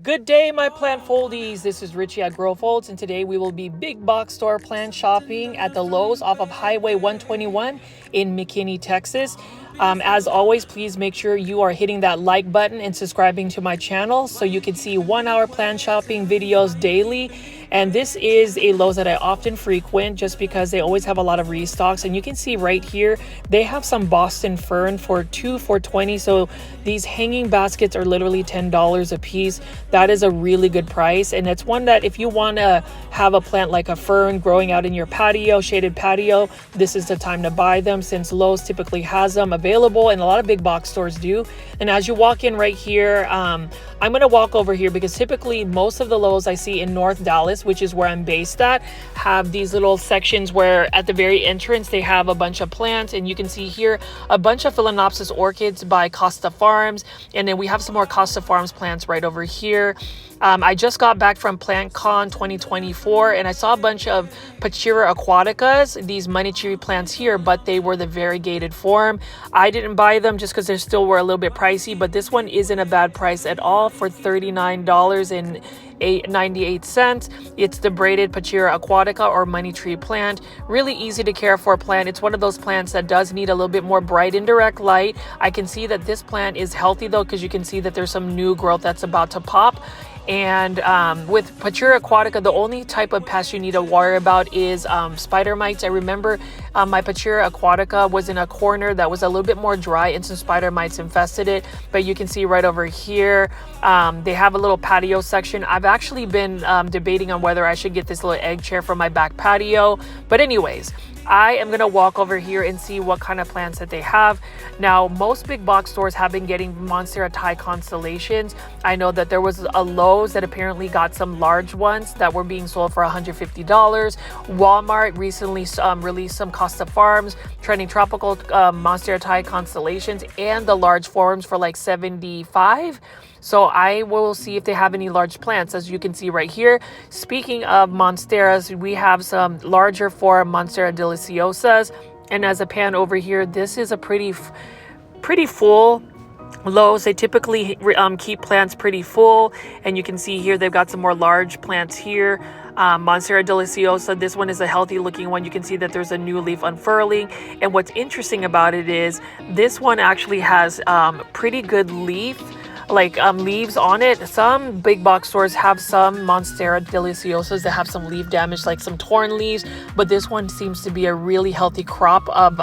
Good day, my plant foldies. This is Richie at Grow Folds, and today we will be big box store plant shopping at the Lowe's off of Highway 121 in McKinney, Texas. As always, please make sure you are hitting that like button and subscribing to my channel so you can see 1-hour plant shopping videos daily. And this is a Lowe's that I often frequent just because they always have a lot of restocks. And you can see right here, they have some Boston fern for $2 for $20. So these hanging baskets are literally $10 a piece. That is a really good price. And it's one that if you want to have a plant like a fern growing out in your patio, shaded patio, this is the time to buy them since Lowe's typically has them available and a lot of big box stores do. And as you walk in right here, I'm going to walk over here because typically most of the Lowe's I see in North Dallas, which is where I'm based at, have these little sections where at the very entrance they have a bunch of plants. And you can see here a bunch of Phalaenopsis orchids by Costa Farms, and then we have some more Costa Farms plants right over here. I just got back from PlantCon 2024 and I saw a bunch of Pachira aquaticas, these money tree plants here, but they were the variegated form. I didn't buy them just because they still were a little bit pricey, but this one isn't a bad price at all for $39.98. It's the braided Pachira aquatica or money tree plant. Really easy to care for plant. It's one of those plants that does need a little bit more bright indirect light. I can see that this plant is healthy though, because you can see that there's some new growth that's about to pop. And with Pachira aquatica, the only type of pest you need to worry about is spider mites. I remember my Pachira aquatica was in a corner that was a little bit more dry and some spider mites infested it. But you can see right over here, they have a little patio section. I've actually been debating on whether I should get this little egg chair for my back patio. But anyways, I am going to walk over here and see what kind of plants that they have. Now, most big box stores have been getting Monstera Thai constellations. I know that there was a Lowe's that apparently got some large ones that were being sold for $150. Walmart recently released some Costa Farms trending tropical Monstera Thai constellations and the large forms for like $75. So I will see if they have any large plants, as you can see right here. Speaking of Monsteras, we have some larger form Monstera deliciosas. And as a pan over here, this is a pretty full Lowe's. They typically keep plants pretty full. And you can see here, they've got some more large plants here. Monstera deliciosa, this one is a healthy looking one. You can see that there's a new leaf unfurling. And what's interesting about it is this one actually has pretty good leaves on it. Some big box stores have some Monstera deliciosas that have some leaf damage, like some torn leaves, but this one seems to be a really healthy crop of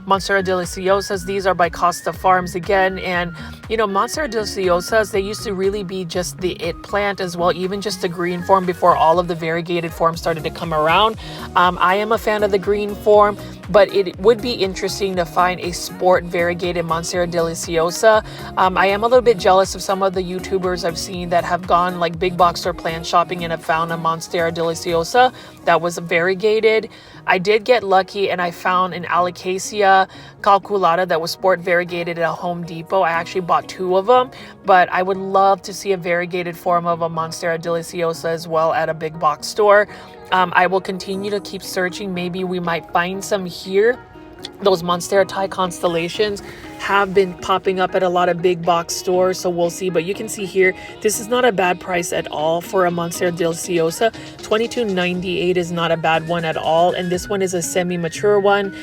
Monstera deliciosas. These are by Costa Farms again, and you know, Monstera deliciosas, they used to really be just the it plant as well, even just the green form before all of the variegated forms started to come around. I am a fan of the green form, but it would be interesting to find a sport variegated Monstera deliciosa. I am a little bit jealous of some of the YouTubers I've seen that have gone like big box store plant shopping and have found a Monstera deliciosa that was variegated. I did get lucky and I found an Alocasia calculata that was sport variegated at a Home Depot. I actually bought 2 of them, but I would love to see a variegated form of a Monstera deliciosa as well at a big box store. I will continue to keep searching. Maybe we might find some here. Those Monstera Thai constellations have been popping up at a lot of big box stores, so we'll see. But you can see here, this is not a bad price at all for a Monstera deliciosa. $22.98 is not a bad one at all, and this one is a semi-mature one.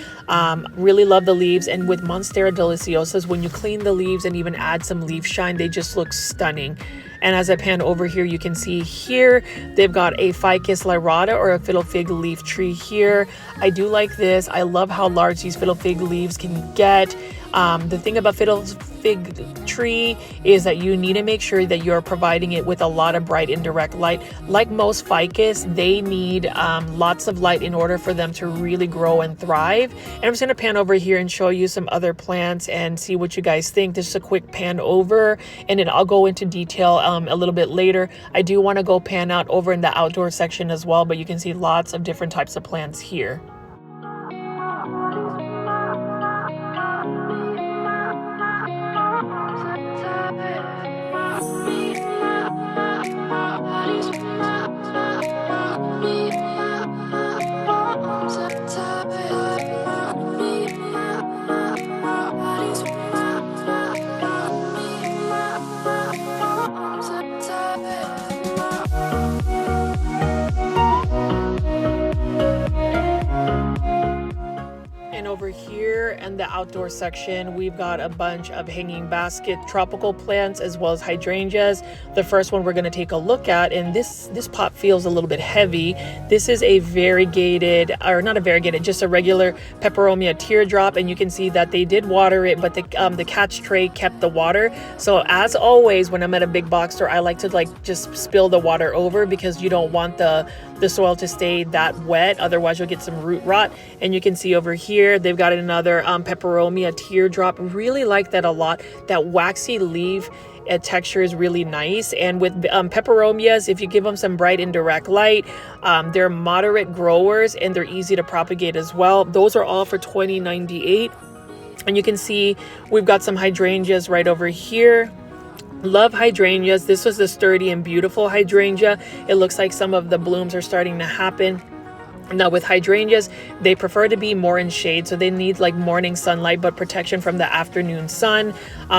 Really love the leaves, and with Monstera deliciosas, when you clean the leaves and even add some leaf shine, they just look stunning. And as I pan over here, you can see here, they've got a Ficus lyrata or a fiddle fig leaf tree here. I do like this. I love how large these fiddle fig leaves can get. The thing about fiddle fig tree is that you need to make sure that you're providing it with a lot of bright indirect light. Like most ficus, they need lots of light in order for them to really grow and thrive. And I'm just going to pan over here and show you some other plants and see what you guys think. This is a quick pan over, and then I'll go into detail a little bit later. I do want to go pan out over in the outdoor section as well, but you can see lots of different types of plants here. here in the outdoor section, we've got a bunch of hanging basket tropical plants as well as hydrangeas. The first one we're going to take a look at, and this pot feels a little bit heavy. This is a variegated, or not a variegated, just a regular peperomia teardrop, and you can see that they did water it, but the catch tray kept the water. So as always, when I'm at a big box store, I like to just spill the water over, because you don't want the soil to stay that wet, otherwise you'll get some root rot. And you can see over here they've got another peperomia teardrop. Really like that a lot. That waxy leaf texture is really nice. And with peperomias, if you give them some bright indirect light, they're moderate growers and they're easy to propagate as well. Those are all for $20.98. And you can see we've got some hydrangeas right over here. Love hydrangeas. This was the sturdy and beautiful hydrangea. It looks like some of the blooms are starting to happen. Now with hydrangeas, they prefer to be more in shade, so they need like morning sunlight but protection from the afternoon sun.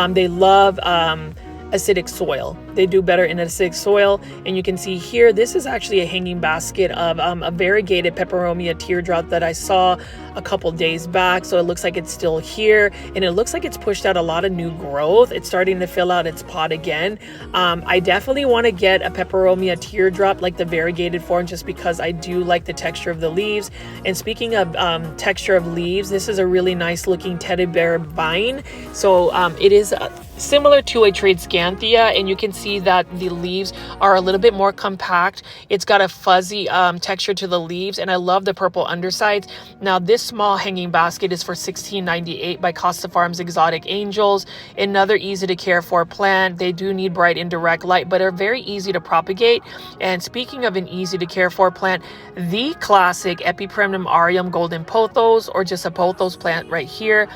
They love acidic soil. They do better in acidic soil. And you can see here, this is actually a hanging basket of a variegated peperomia teardrop that I saw a couple days back. So it looks like it's still here, and it looks like it's pushed out a lot of new growth. It's starting to fill out its pot again. I definitely want to get a peperomia teardrop, like the variegated form, just because I do like the texture of the leaves. And speaking of texture of leaves, this is a really nice looking teddy bear vine. So it is similar to a tradescanthia, and you can see that the leaves are a little bit more compact. It's got a fuzzy texture to the leaves, and I love the purple undersides. Now this small hanging basket is for $16.98 by Costa Farms Exotic Angels. Another easy to care for plant. They do need bright indirect light, but are very easy to propagate. And speaking of an easy to care for plant, the classic Epipremnum aureum golden pothos, or just a pothos plant right here.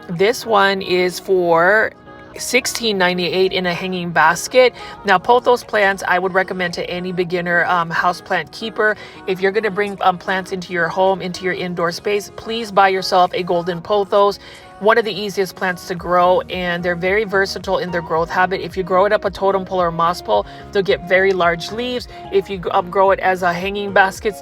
This one is for $16.98 in a hanging basket. Now pothos plants I would recommend to any beginner houseplant keeper. If you're going to bring plants into your home, into your indoor space, please buy yourself a golden pothos. One of the easiest plants to grow, and they're very versatile in their growth habit. If you grow it up a totem pole or moss pole, they'll get very large leaves. If you grow it as a hanging basket,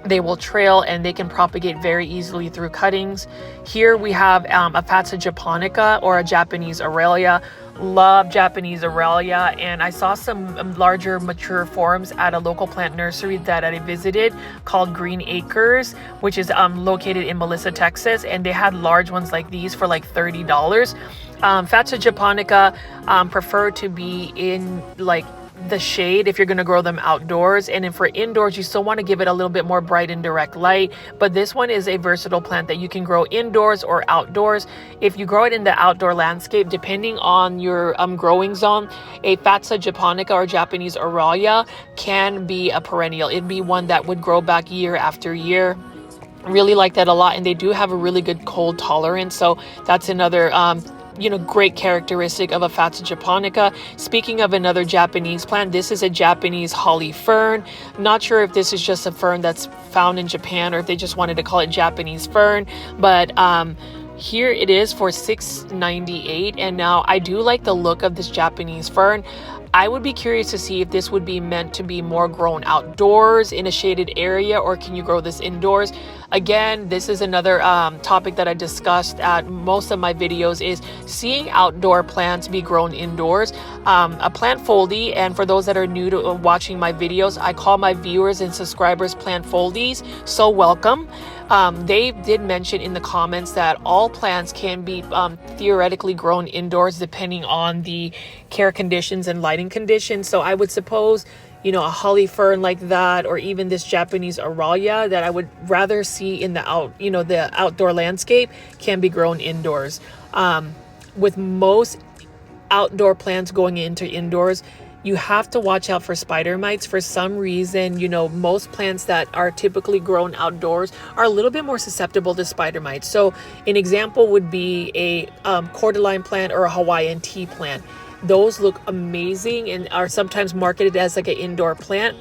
they will trail and they can propagate very easily through cuttings. Here we have a Fatsa japonica, or a Japanese Aurelia. Love Japanese Aurelia, and I saw some larger mature forms at a local plant nursery that I visited called Green Acres, which is located in Melissa, Texas, and they had large ones like these for like $30. Fatsa japonica prefer to be in like the shade if you're going to grow them outdoors, and then for indoors you still want to give it a little bit more bright and direct light. But this one is a versatile plant that you can grow indoors or outdoors. If you grow it in the outdoor landscape, depending on your growing zone, a Fatsa japonica or Japanese Aurelia can be a perennial. It'd be one that would grow back year after year. Really like that a lot, and they do have a really good cold tolerance, so that's another great characteristic of a Fatsa japonica. Speaking of another Japanese plant, this is a Japanese holly fern. Not sure if this is just a fern that's found in Japan or if they just wanted to call it Japanese fern, but here it is for $6.98. And now I do like the look of this Japanese fern. I would be curious to see if this would be meant to be more grown outdoors in a shaded area, or can you grow this indoors? Again, this is another topic that I discussed at most of my videos, is seeing outdoor plants be grown indoors. A plant foldy, and for those that are new to watching my videos, I call my viewers and subscribers plant foldies. So welcome. They did mention in the comments that all plants can be theoretically grown indoors depending on the care conditions and lighting conditions. So I would suppose, a holly fern like that, or even this Japanese Aurelia that I would rather see in the outdoor landscape, can be grown indoors. With most outdoor plants going into indoors, you have to watch out for spider mites. For some reason, most plants that are typically grown outdoors are a little bit more susceptible to spider mites. So an example would be a cordyline plant or a Hawaiian tea plant. Those look amazing and are sometimes marketed as like an indoor plant,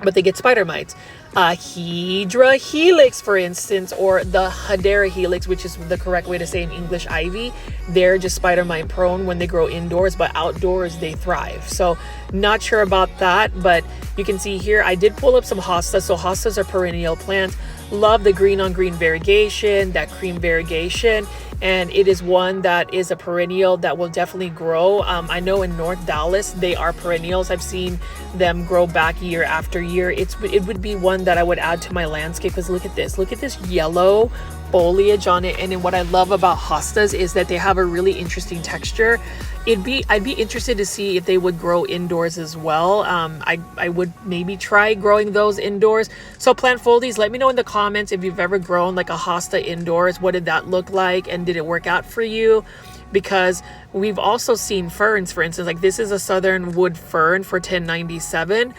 but they get spider mites. Hydra helix, for instance, or the Hedera helix, which is the correct way to say in English ivy, they're just spider mite prone when they grow indoors, but outdoors they thrive. So not sure about that, but You can see here, I did pull up some hostas. So hostas are perennial plants. Love the green on green variegation, that cream variegation. And it is one that is a perennial that will definitely grow. I know in North Dallas, they are perennials. I've seen them grow back year after year. It would be one that I would add to my landscape, because look at this yellow foliage on it. And then what I love about hostas is that they have a really interesting texture. I'd be interested to see if they would grow indoors as well. I would maybe try growing those indoors. So plant foldies, let me know in the comments if you've ever grown like a hosta indoors. What did that look like, and did it work out for you? Because we've also seen ferns, for instance, like this is a southern wood fern for 1097.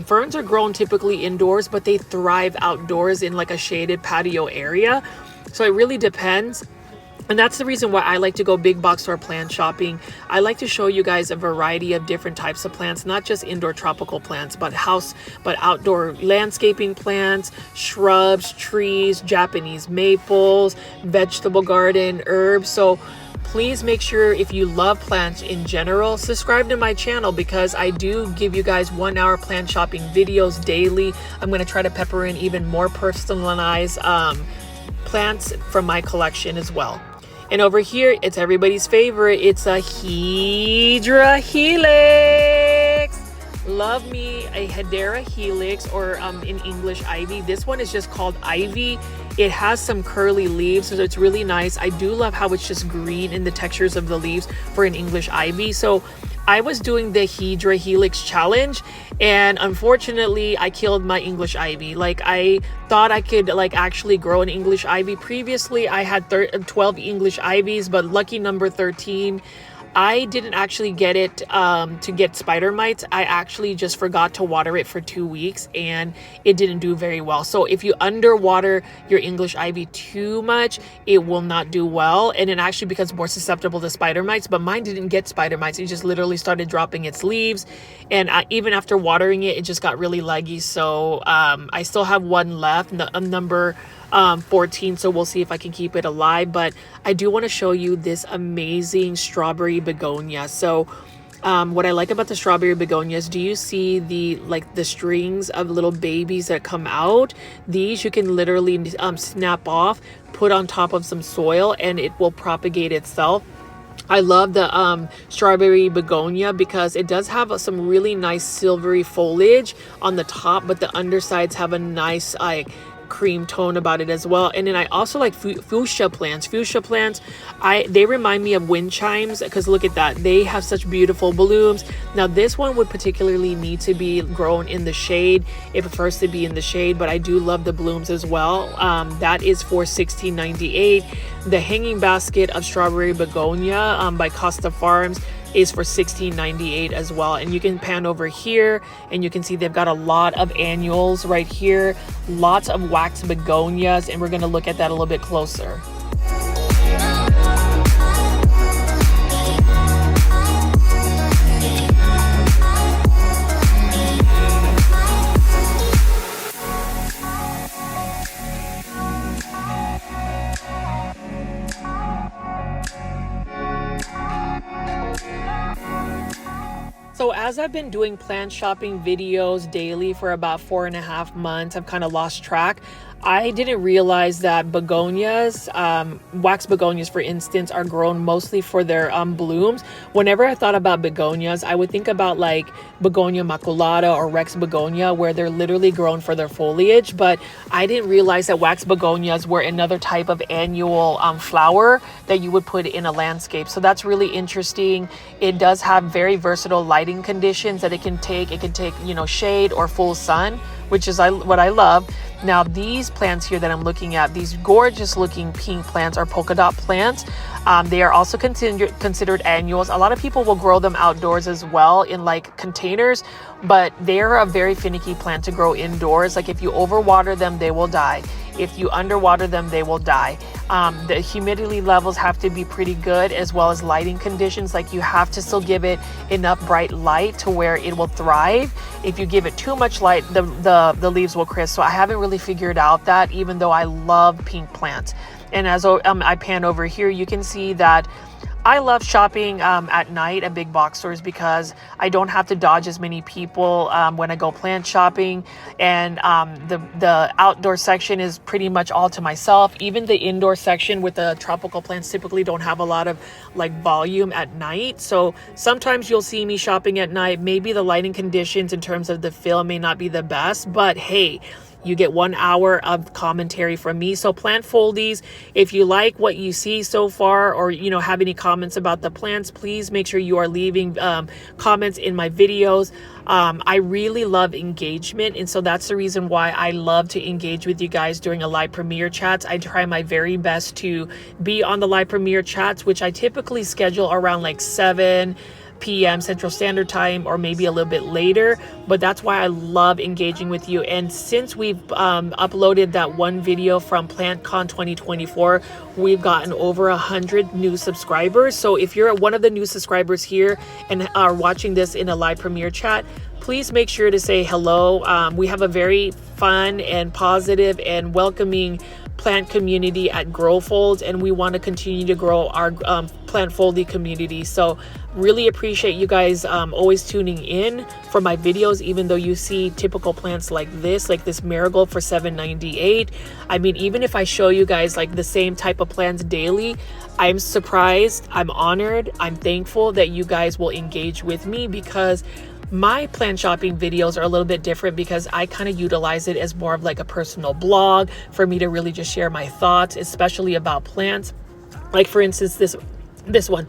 Ferns are grown typically indoors, but they thrive outdoors in like a shaded patio area. So it really depends. And that's the reason why I like to go big box store plant shopping. I like to show you guys a variety of different types of plants, not just indoor tropical plants, but outdoor landscaping plants, shrubs, trees, Japanese maples, vegetable garden, herbs. So please make sure, if you love plants in general, subscribe to my channel, because I do give you guys 1 hour plant shopping videos daily. I'm going to try to pepper in even more personalized plants from my collection as well. And over here, it's everybody's favorite. It's a Hedera Helix. Love me a Hedera Helix, or in English, ivy. This one is just called ivy. It has some curly leaves, so it's really nice. I do love how it's just green in the textures of the leaves for an English ivy. So I was doing the Hedera Helix challenge, and unfortunately I killed my English ivy. Like, I thought I could like actually grow an English ivy. Previously I had 12 English ivies, but lucky number 13, I didn't actually get it to get spider mites. I actually just forgot to water it for 2 weeks, and it didn't do very well. So if you underwater your English ivy too much, it will not do well, and it actually becomes more susceptible to spider mites. But mine didn't get spider mites. It just literally started dropping its leaves, and even after watering it, it just got really leggy. So I still have one left, number 14, so we'll see if I can keep it alive. But I do want to show you this amazing strawberry begonia. So what I like about the strawberry begonias, do you see the strings of little babies that come out? These you can literally snap off, put on top of some soil, and it will propagate itself. I love the strawberry begonia because it does have some really nice silvery foliage on the top, but the undersides have a nice cream tone about it as well. And then I also like fuchsia plants. They remind me of wind chimes, because look at that, they have such beautiful blooms. Now this one would particularly need to be grown in the shade. It prefers to be in the shade, but I do love the blooms as well. That is for $16.98. The hanging basket of strawberry begonia by Costa Farms is for $16.98 as well. And you can pan over here and you can see they've got a lot of annuals right here, lots of wax begonias, and we're going to look at that a little bit closer. So as I've been doing plant shopping videos daily for about 4.5 months, I've kind of lost track. I didn't realize that begonias, wax begonias, for instance, are grown mostly for their blooms. Whenever I thought about begonias, I would think about like begonia maculata or rex begonia, where they're literally grown for their foliage. But I didn't realize that wax begonias were another type of annual flower that you would put in a landscape. So that's really interesting. It does have very versatile lighting conditions that it can take. It can take, shade or full sun, which is what I love. Now these plants here that I'm looking at, these gorgeous looking pink plants, are polka dot plants. They are also considered annuals. A lot of people will grow them outdoors as well in like containers, but they're a very finicky plant to grow indoors. Like if you overwater them, they will die. If you underwater them, they will die. The humidity levels have to be pretty good, as well as lighting conditions. Like you have to still give it enough bright light to where it will thrive. If you give it too much light, the leaves will crisp. So I haven't really figured out that, even though I love pink plants. And as I pan over here, you can see that I love shopping at night at big box stores because I don't have to dodge as many people when I go plant shopping, and the outdoor section is pretty much all to myself. Even the indoor section with the tropical plants typically don't have a lot of like volume at night, so sometimes you'll see me shopping at night. Maybe the lighting conditions in terms of the film may not be the best, but hey, you get 1 hour of commentary from me. So plant foldies, if you like what you see so far, or have any comments about the plants, please make sure you are leaving comments in my videos. I really love engagement, and so that's the reason why I love to engage with you guys during a live premiere chats. I try my very best to be on the live premiere chats, which I typically schedule around like 7 p.m. Central Standard Time, or maybe a little bit later, but that's why I love engaging with you. And since we've uploaded that one video from PlantCon 2024, we've gotten over 100 new subscribers. So if you're one of the new subscribers here and are watching this in a live premiere chat, please make sure to say hello. We have a very fun and positive and welcoming plant community at GrowFolds, and we want to continue to grow our plant foldy community. So really appreciate you guys always tuning in for my videos, even though you see typical plants like this marigold for $7.98. I mean, even if I show you guys like the same type of plants daily, I'm surprised, I'm honored, I'm thankful that you guys will engage with me, because my plant shopping videos are a little bit different because I kind of utilize it as more of like a personal blog for me to really just share my thoughts, especially about plants. Like for instance, this one.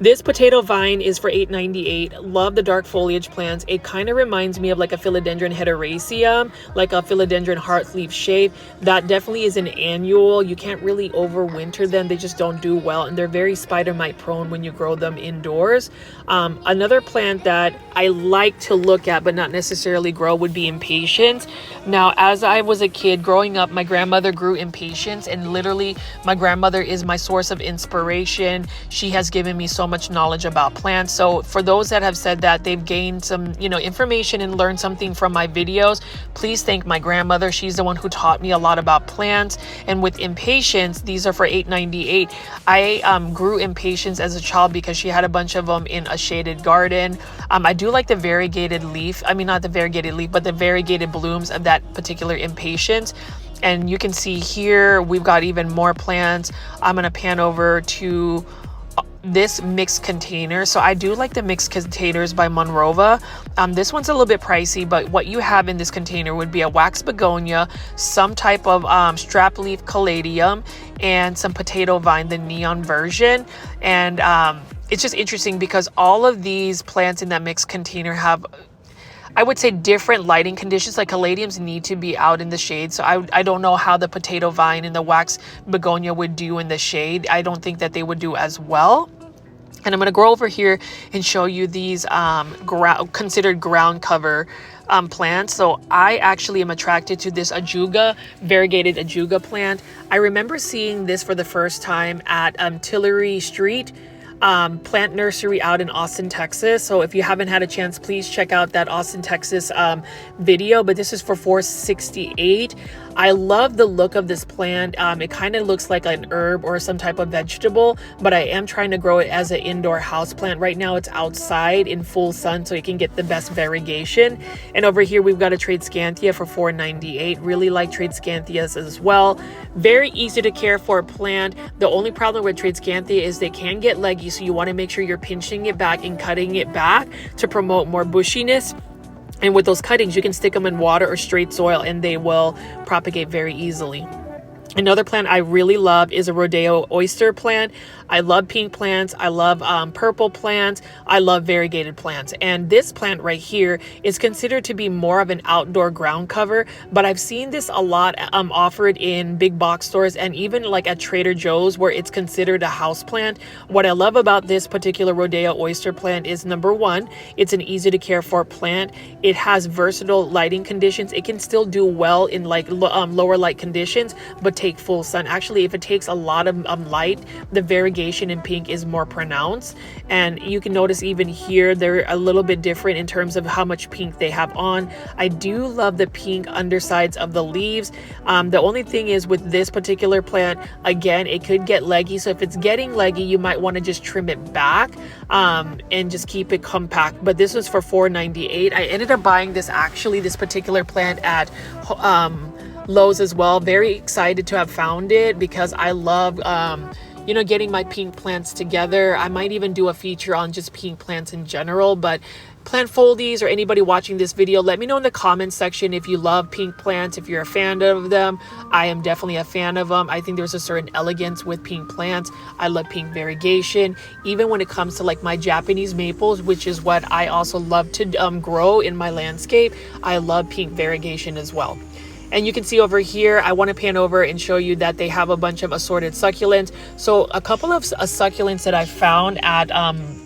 This potato vine is for $8.98. Love the dark foliage plants. It kind of reminds me of like a philodendron heteroraceum, like a philodendron heartleaf shape. That definitely is an annual. You can't really overwinter them. They just don't do well, and they're very spider mite prone when you grow them indoors. Another plant that I like to look at but not necessarily grow would be impatiens. Now, as I was a kid growing up, my grandmother grew impatiens, and literally my grandmother is my source of inspiration. She has given me so much knowledge about plants. So for those that have said that they've gained some information and learned something from my videos, please thank my grandmother. She's the one who taught me a lot about plants. And with impatiens, these are for $8.98. I grew impatiens as a child because she had a bunch of them in a shaded garden. I do like the variegated leaf, not the variegated leaf, but the variegated blooms of that particular impatiens. And you can see here we've got even more plants. I'm going to pan over to this mixed container. So I do like the mixed containers by Monrova. This one's a little bit pricey, but what you have in this container would be a wax begonia, some type of strap leaf caladium, and some potato vine, the neon version. And it's just interesting because all of these plants in that mixed container have, I would say, different lighting conditions. Like caladiums need to be out in the shade. So I don't know how the potato vine and the wax begonia would do in the shade. I don't think that they would do as well. And I'm going to go over here and show you these considered ground cover plants. So I actually am attracted to this ajuga, variegated ajuga plant. I remember seeing this for the first time at Tillery Street plant nursery out in Austin, Texas. So if you haven't had a chance, please check out that Austin, Texas video. But this is for $4.68. I love the look of this plant. It kind of looks like an herb or some type of vegetable, but I am trying to grow it as an indoor house plant. Right now it's outside in full sun so you can get the best variegation. And over here we've got a Tradescanthia for $4.98. Really like Tradescanthias as well. Very easy to care for plant. The only problem with Tradescanthia is they can get leggy, so you want to make sure you're pinching it back and cutting it back to promote more bushiness. And with those cuttings, you can stick them in water or straight soil and they will propagate very easily. Another plant I really love is a Rodeo oyster plant. I love pink plants. I love purple plants. I love variegated plants. And this plant right here is considered to be more of an outdoor ground cover, but I've seen this a lot offered in big box stores and even like at Trader Joe's where it's considered a house plant. What I love about this particular Rodeo oyster plant is, number one, it's an easy to care for plant. It has versatile lighting conditions. It can still do well in like lower light conditions, but take full sun. Actually, if it takes a lot of light, the variegation in pink is more pronounced. And you can notice even here, they're a little bit different in terms of how much pink they have on. I do love the pink undersides of the leaves. The only thing is with this particular plant, again, it could get leggy. So if it's getting leggy, you might want to just trim it back and just keep it compact. But this was for $4.98. I ended up buying this particular plant at Lowe's as well. Very excited to have found it because I love you know, getting my pink plants together. I might even do a feature on just pink plants in general, but plant foldies or anybody watching this video, let me know in the comments section if you love pink plants, if you're a fan of them. I am definitely a fan of them. I think there's a certain elegance with pink plants. I love pink variegation. Even when it comes to like my Japanese maples, which is what I also love to grow in my landscape, I love pink variegation as well. And you can see over here, I want to pan over and show you that they have a bunch of assorted succulents. So a couple of succulents that I found at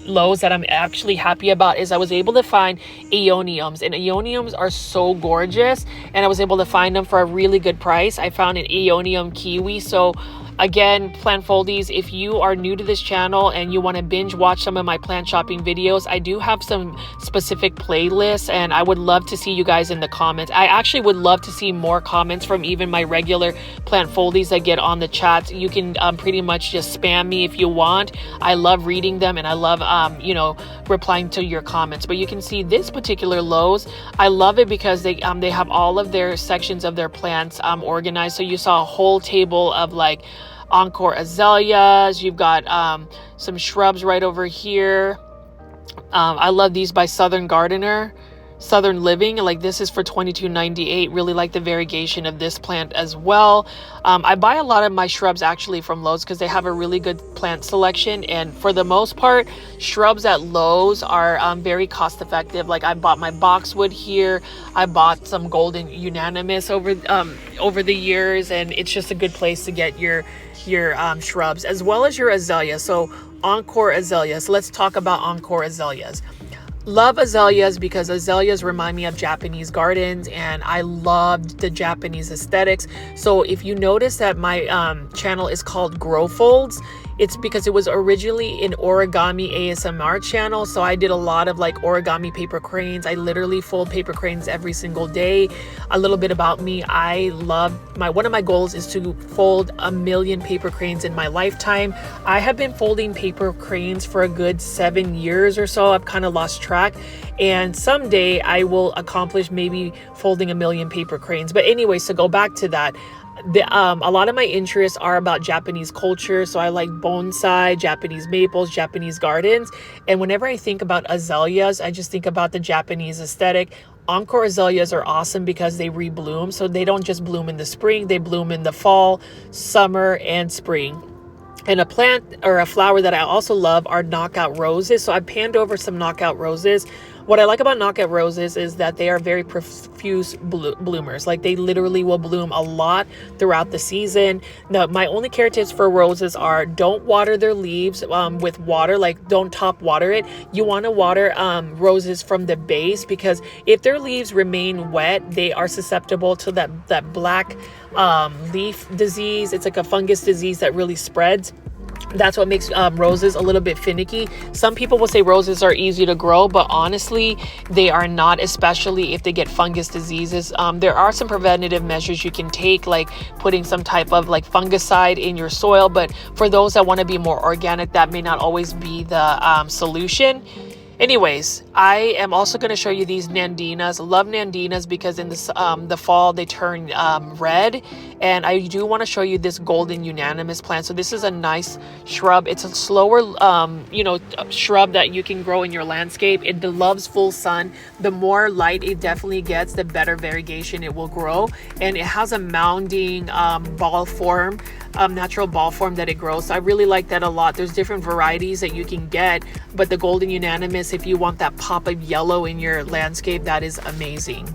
Lowe's that I'm actually happy about is I was able to find aeoniums, and aeoniums are so gorgeous, and I was able to find them for a really good price. I found an aeonium kiwi. So again, plant foldies, if you are new to this channel and you want to binge watch some of my plant shopping videos, I do have some specific playlists, and I would love to see you guys in the comments. I actually would love to see more comments from even my regular plant foldies that get on the chats. You can pretty much just spam me if you want. I love reading them, and I love you know, replying to your comments. But you can see this particular Lowe's, I love it because they have all of their sections of their plants organized. So you saw a whole table of like encore azaleas. You've got some shrubs right over here. I love these by Southern Living. Like this is for $22.98. Really like the variegation of this plant as well. I buy a lot of my shrubs actually from Lowe's because they have a really good plant selection, and for the most part, shrubs at Lowe's are very cost effective. Like I bought my boxwood here. I bought some golden unanimous over the years, and it's just a good place to get your shrubs as well as your azaleas. So encore azaleas. Let's talk about encore azaleas. Love azaleas because azaleas remind me of Japanese gardens, and I loved the Japanese aesthetics. So if you notice that my channel is called Grow Folds, it's because it was originally an origami ASMR channel. So I did a lot of like origami paper cranes. I literally fold paper cranes every single day. A little bit about me, I love one of my goals is to fold 1 million paper cranes in my lifetime. I have been folding paper cranes for a good 7 years or so. I've kind of lost track, and someday I will accomplish maybe folding 1 million paper cranes. But anyway, so go back to that. A lot of my interests are about Japanese culture. So I like bonsai, Japanese maples, Japanese gardens. And whenever I think about azaleas, I just think about the Japanese aesthetic. Encore azaleas are awesome because they rebloom. So they don't just bloom in the spring, they bloom in the fall, summer, and spring. And a plant or a flower that I also love are knockout roses. So I panned over some knockout roses. What I like about knockout roses is that they are very profuse bloomers. Like they literally will bloom a lot throughout the season. Now, my only care tips for roses are don't water their leaves with water. Like don't top water it. You want to water roses from the base, because if their leaves remain wet, they are susceptible to that black leaf disease. It's like a fungus disease that really spreads. That's what makes roses a little bit finicky. Some people will say roses are easy to grow, but honestly, they are not, especially if they get fungus diseases. There are some preventative measures you can take, like putting some type of like fungicide in your soil. But for those that want to be more organic, that may not always be the solution. Anyways, I am also going to show you these nandinas. Love nandinas because in the fall they turn red, and I do want to show you this golden unanimous plant. So this is a nice shrub. It's a slower shrub that you can grow in your landscape. It loves full sun. The more light it definitely gets, the better variegation it will grow, and it has a mounding ball form, natural ball form that it grows. So I really like that a lot. There's different varieties that you can get, but the golden unanimous, if you want that pop of yellow in your landscape, that is amazing.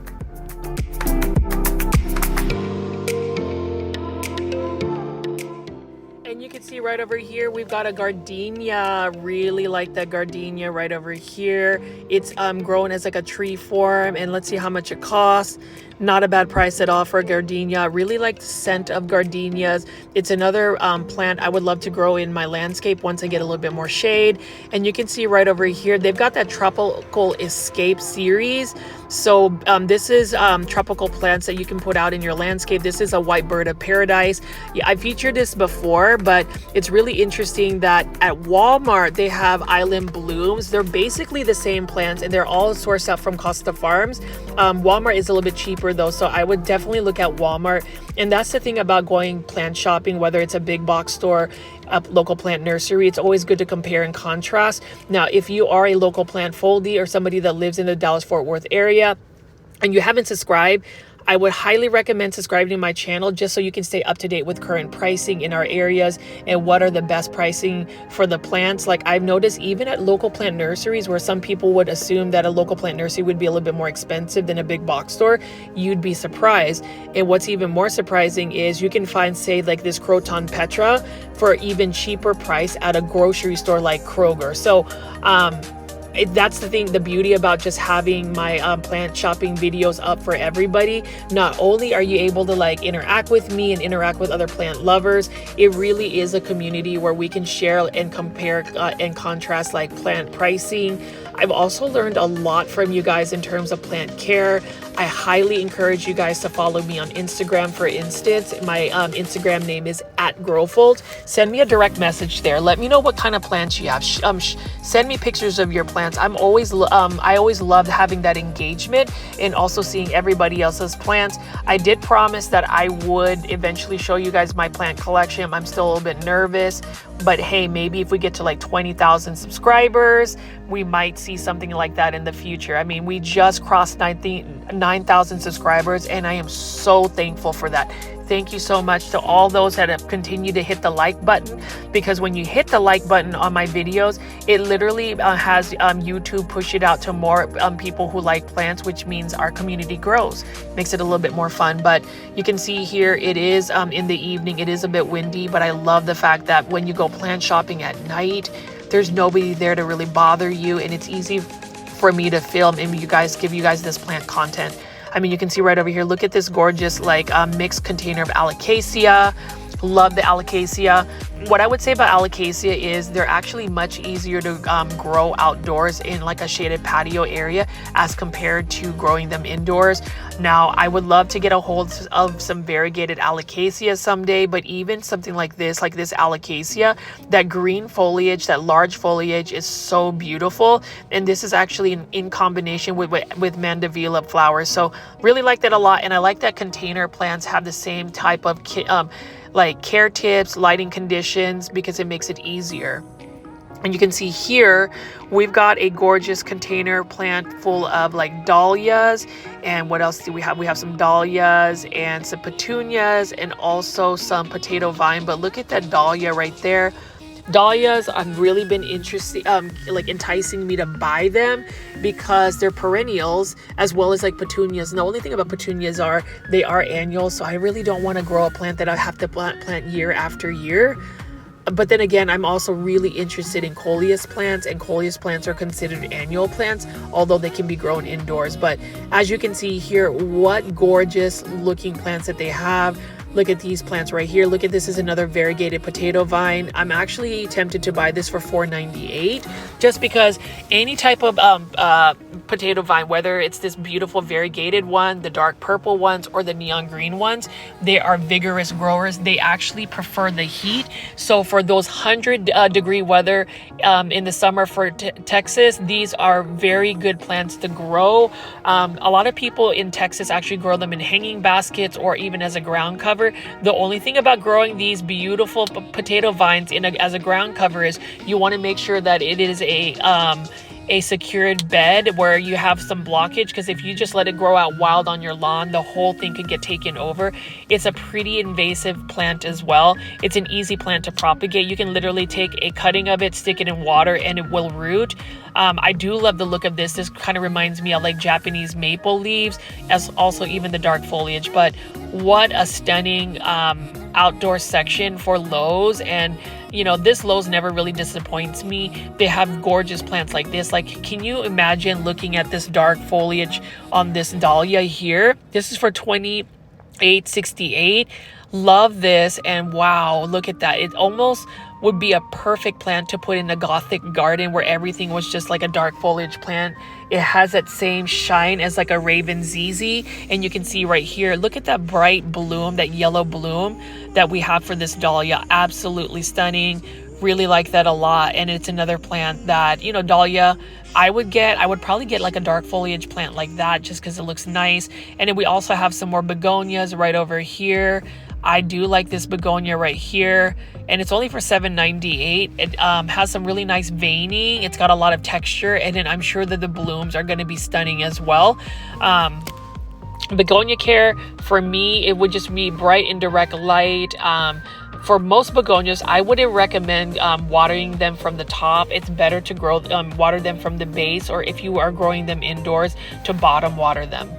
And you can see right over here, we've got a gardenia. Really like that gardenia right over here. It's grown as like a tree form, and let's see how much it costs. Not a bad price at all for gardenia. Really like the scent of gardenias. It's another plant I would love to grow in my landscape once I get a little bit more shade. And you can see right over here, they've got that Tropical Escape series. So this is tropical plants that you can put out in your landscape. This is a white bird of paradise. Yeah, I featured this before, but it's really interesting that at Walmart, they have island blooms. They're basically the same plants and they're all sourced out from Costa Farms. Walmart is a little bit cheaper though, so I would definitely look at Walmart. And that's the thing about going plant shopping, whether it's a big box store, a local plant nursery, it's always good to compare and contrast. Now, if you are a local plant foldie or somebody that lives in the Dallas-Fort Worth area and you haven't subscribed, I would highly recommend subscribing to my channel just so you can stay up to date with current pricing in our areas and what are the best pricing for the plants. Like I've noticed even at local plant nurseries where some people would assume that a local plant nursery would be a little bit more expensive than a big box store, you'd be surprised. And what's even more surprising is you can find, say, like this Croton Petra for even cheaper price at a grocery store like Kroger. So that's the thing, the beauty about just having my plant shopping videos up for everybody. Not only are you able to like interact with me and interact with other plant lovers, it really is a community where we can share and compare and contrast like plant pricing. I've also learned a lot from you guys in terms of plant care. I highly encourage you guys to follow me on Instagram, for instance. My Instagram name is @Growfold. Send me a direct message there. Let me know what kind of plants you have. Send me pictures of your plants. I always love having that engagement and also seeing everybody else's plants. I did promise that I would eventually show you guys my plant collection. I'm still a little bit nervous, but hey, maybe if we get to like 20,000 subscribers, we might see something like that in the future. I mean, we just crossed 9,000 subscribers and I am so thankful for that. Thank you so much to all those that have continued to hit the like button, because when you hit the like button on my videos, it literally has YouTube push it out to more people who like plants, which means our community grows. Makes it a little bit more fun. But you can see here it is in the evening. It is a bit windy, but I love the fact that when you go plant shopping at night, there's nobody there to really bother you, and it's easy for me to film and give you guys this plant content. I mean, you can see right over here, look at this gorgeous like mixed container of alocasia. Love the alocasia. What I would say about alocasia is they're actually much easier to grow outdoors in like a shaded patio area as compared to growing them indoors. Now, I would love to get a hold of some variegated alocasia someday, but even something like this alocasia, that green foliage, that large foliage is so beautiful. And this is actually in combination with mandevilla flowers. So really like that a lot. And I like that container plants have the same type of like care tips, lighting conditions, because it makes it easier. And you can see here, we've got a gorgeous container plant full of like dahlias. And what else do we have? We have some dahlias and some petunias and also some potato vine. But look at that dahlia right there. Dahlias have really been interesting, like enticing me to buy them because they're perennials, as well as like petunias. And the only thing about petunias are they are annual, so I really don't want to grow a plant that I have to plant year after year. But then again, I'm also really interested in coleus plants, and coleus plants are considered annual plants, although they can be grown indoors. But as you can see here, what gorgeous looking plants that they have. Look at these plants right here. Look at this, is another variegated potato vine. I'm actually tempted to buy this for $4.98 just because any type of potato vine, whether it's this beautiful variegated one, the dark purple ones, or the neon green ones, they are vigorous growers. They actually prefer the heat. So for those 100-degree weather in the summer for Texas, these are very good plants to grow. A lot of people in Texas actually grow them in hanging baskets or even as a ground cover. The only thing about growing these beautiful potato vines as a ground cover is you want to make sure that it is a secured bed where you have some blockage, because if you just let it grow out wild on your lawn, the whole thing could get taken over. It's a pretty invasive plant as well. It's an easy plant to propagate. You can literally take a cutting of it, stick it in water, and it will root. I do love the look of this. This kind of reminds me of like Japanese maple leaves, as also even the dark foliage. But what a stunning outdoor section for Lowe's. And You know, this Lowe's never really disappoints me. They have gorgeous plants like this. Like, can you imagine looking at this dark foliage on this dahlia here? This is for $28.68. Love this. And wow, look at that. It almost would be a perfect plant to put in a Gothic garden where everything was just like a dark foliage plant. It has that same shine as like a Raven ZZ. And you can see right here, look at that bright bloom, that yellow bloom that we have for this dahlia. Absolutely stunning. Really like that a lot. And it's another plant that, you know, dahlia, I would probably get like a dark foliage plant like that just because it looks nice. And then we also have some more begonias right over here. I do like this begonia right here, and it's only for $7.98. It has some really nice veining. It's got a lot of texture, and then I'm sure that the blooms are going to be stunning as well. Begonia care, for me, it would just be bright and direct light. For most begonias, I wouldn't recommend watering them from the top. It's better to water them from the base, or if you are growing them indoors, to bottom water them.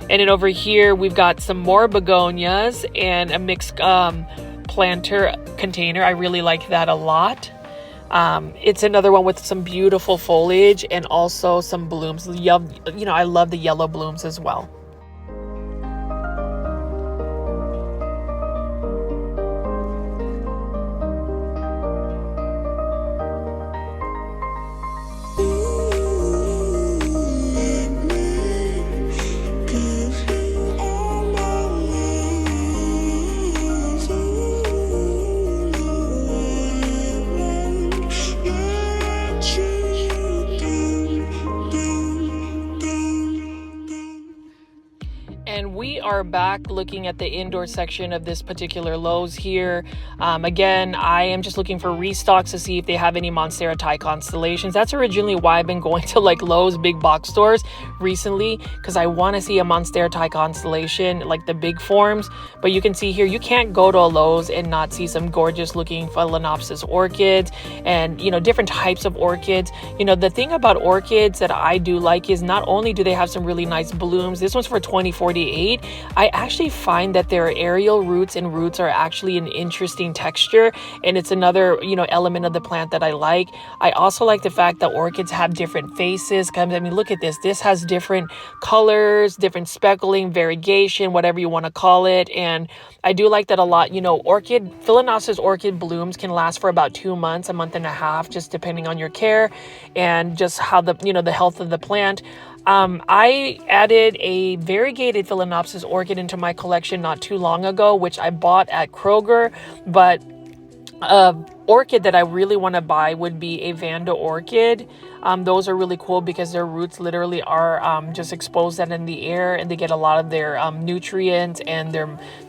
And then over here, we've got some more begonias and a mixed planter container. I really like that a lot. It's another one with some beautiful foliage and also some blooms. You know, I love the yellow blooms as well. And we are back looking at the indoor section of this particular Lowe's here. Again, I am just looking for restocks to see if they have any Monstera Thai constellations. That's originally why I've been going to like Lowe's big box stores recently, because I want to see a Monstera Thai constellation, like the big forms. But you can see here, you can't go to a Lowe's and not see some gorgeous looking Phalaenopsis orchids and, you know, different types of orchids. You know, the thing about orchids that I do like is not only do they have some really nice blooms, this one's for $20.48. I actually find that their aerial roots and roots are actually an interesting texture, and it's another, you know, element of the plant that I like. I also like the fact that orchids have different faces. I mean, look at this. This has different colors, different speckling, variegation, whatever you want to call it. And I do like that a lot. You know, Phalaenopsis orchid blooms can last for about 2 months, a month and a half, just depending on your care and just how the health of the plant. I added a variegated Phalaenopsis orchid into my collection not too long ago, which I bought at Kroger, but orchid that I really want to buy would be a Vanda orchid. Those are really cool because their roots literally are just exposed out in the air, and they get a lot of their nutrients and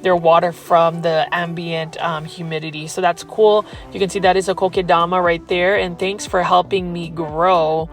their water from the ambient humidity. So that's cool. You can see that is a Kokedama right there, and thanks for helping me grow.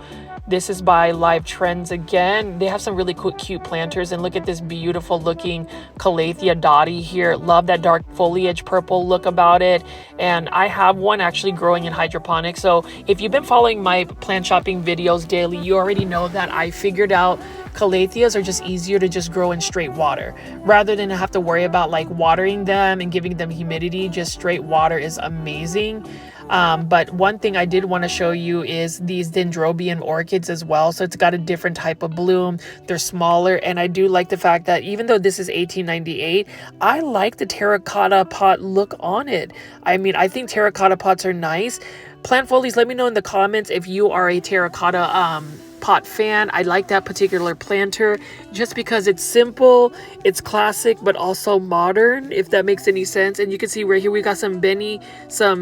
This is by Live Trends again. They have some really cute planters, and look at this beautiful looking Calathea dotty here. Love that dark foliage purple look about it. And I have one actually growing in hydroponics. So if you've been following my plant shopping videos daily, you already know that I figured out Calatheas are just easier to just grow in straight water rather than have to worry about like watering them and giving them humidity. Just straight water is amazing. But one thing I did want to show you is these dendrobium orchids as well. So it's got a different type of bloom. They're smaller, and I do like the fact that even though this is $18.98, I like the terracotta pot look on it. I mean, I think terracotta pots are nice. Plant Folies, let me know in the comments if you are a terracotta pot fan. I like that particular planter just because it's simple, it's classic, but also modern, if that makes any sense. And you can see right here we got some bunny bellies,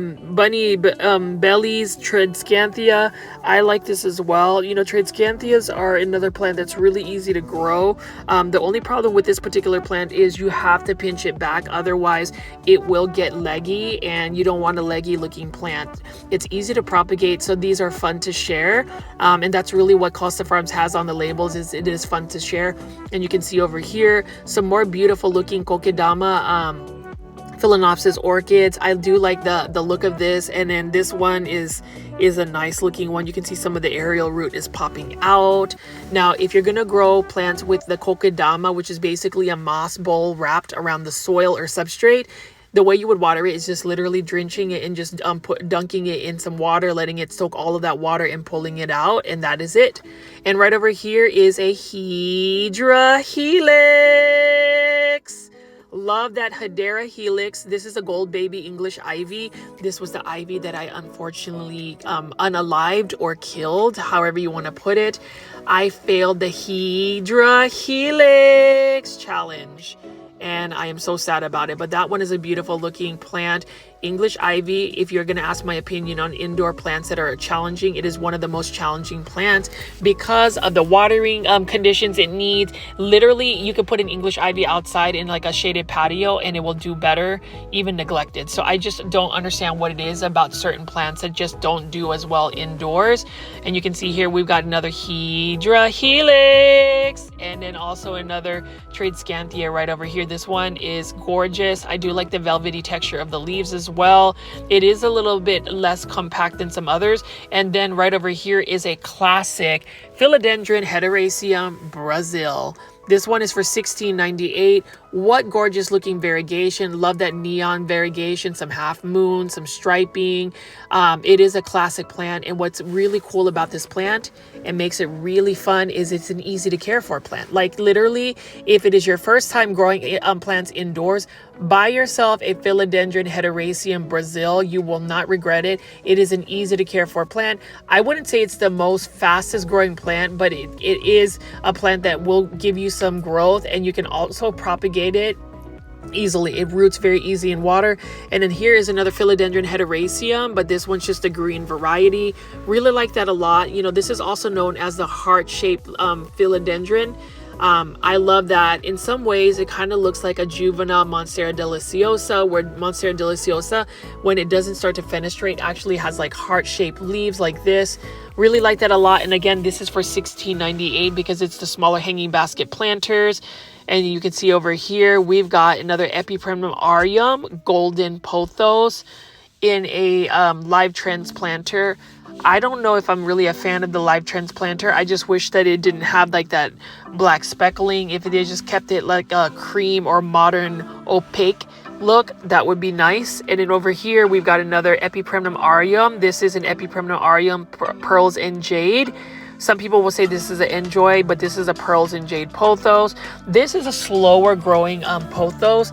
Tradescanthia. I like this as well. You know, Tradescanthias are another plant that's really easy to grow. The only problem with this particular plant is you have to pinch it back, otherwise it will get leggy, and you don't want a leggy looking plant. It's easy to propagate, so these are fun to share, and that's really what Costa Farms has on the labels, is it is fun to share. And you can see over here some more beautiful looking Kokedama Phalaenopsis orchids. I do like the look of this, and then this one is a nice looking one. You can see some of the aerial root is popping out. Now, if you're gonna grow plants with the Kokedama, which is basically a moss bowl wrapped around the soil or substrate, The way you would water it is just literally drenching it and just dunking it in some water, letting it soak all of that water and pulling it out, and that is it. And right over here is a Hydra Helix. Love that Hedera Helix. This is a gold baby English ivy. This was the ivy that I unfortunately unalived or killed, however you want to put it. I failed the Hydra Helix challenge, and I am so sad about it. But that one is a beautiful looking plant. English ivy, if you're going to ask my opinion on indoor plants that are challenging, it is one of the most challenging plants because of the watering conditions it needs. Literally, you could put an English ivy outside in like a shaded patio and it will do better, even neglected. So I just don't understand what it is about certain plants that just don't do as well indoors. And you can see here we've got another Hydra Helix, and then also another Tradescanthia right over here. This one is gorgeous. I do like the velvety texture of the leaves as well. It is a little bit less compact than some others. And then right over here is a classic Philodendron Hederaceum Brazil. This one is for $16.98. What gorgeous looking variegation. Love that neon variegation, some half moon, some striping. It is a classic plant, and what's really cool about this plant and makes it really fun is it's an easy to care for plant. Like literally, if it is your first time growing plants indoors, buy yourself a Philodendron Hederaceum Brazil. You will not regret it. It is an easy to care for plant. I wouldn't say it's the most fastest growing plant, but it is a plant that will give you some growth, and you can also propagate it easily. It roots very easy in water. And then here is another Philodendron Hederaceum, but this one's just a green variety. Really like that a lot. You know, this is also known as the heart-shaped philodendron. I love that. In some ways, it kind of looks like a juvenile Monstera deliciosa, where Monstera deliciosa, when it doesn't start to fenestrate, actually has like heart-shaped leaves like this. Really like that a lot. And again, this is for $16.98 because it's the smaller hanging basket planters. And you can see over here, we've got another Epipremnum aureum, golden pothos in a live transplanter. I don't know if I'm really a fan of the live transplanter. I just wish that it didn't have like that black speckling. If they just kept it like a cream or modern opaque look, that would be nice. And then over here, we've got another Epipremnum aureum. This is an Epipremnum aureum pearls and jade. Some people will say this is an enjoy, but this is a pearls and jade pothos. This is a slower growing pothos.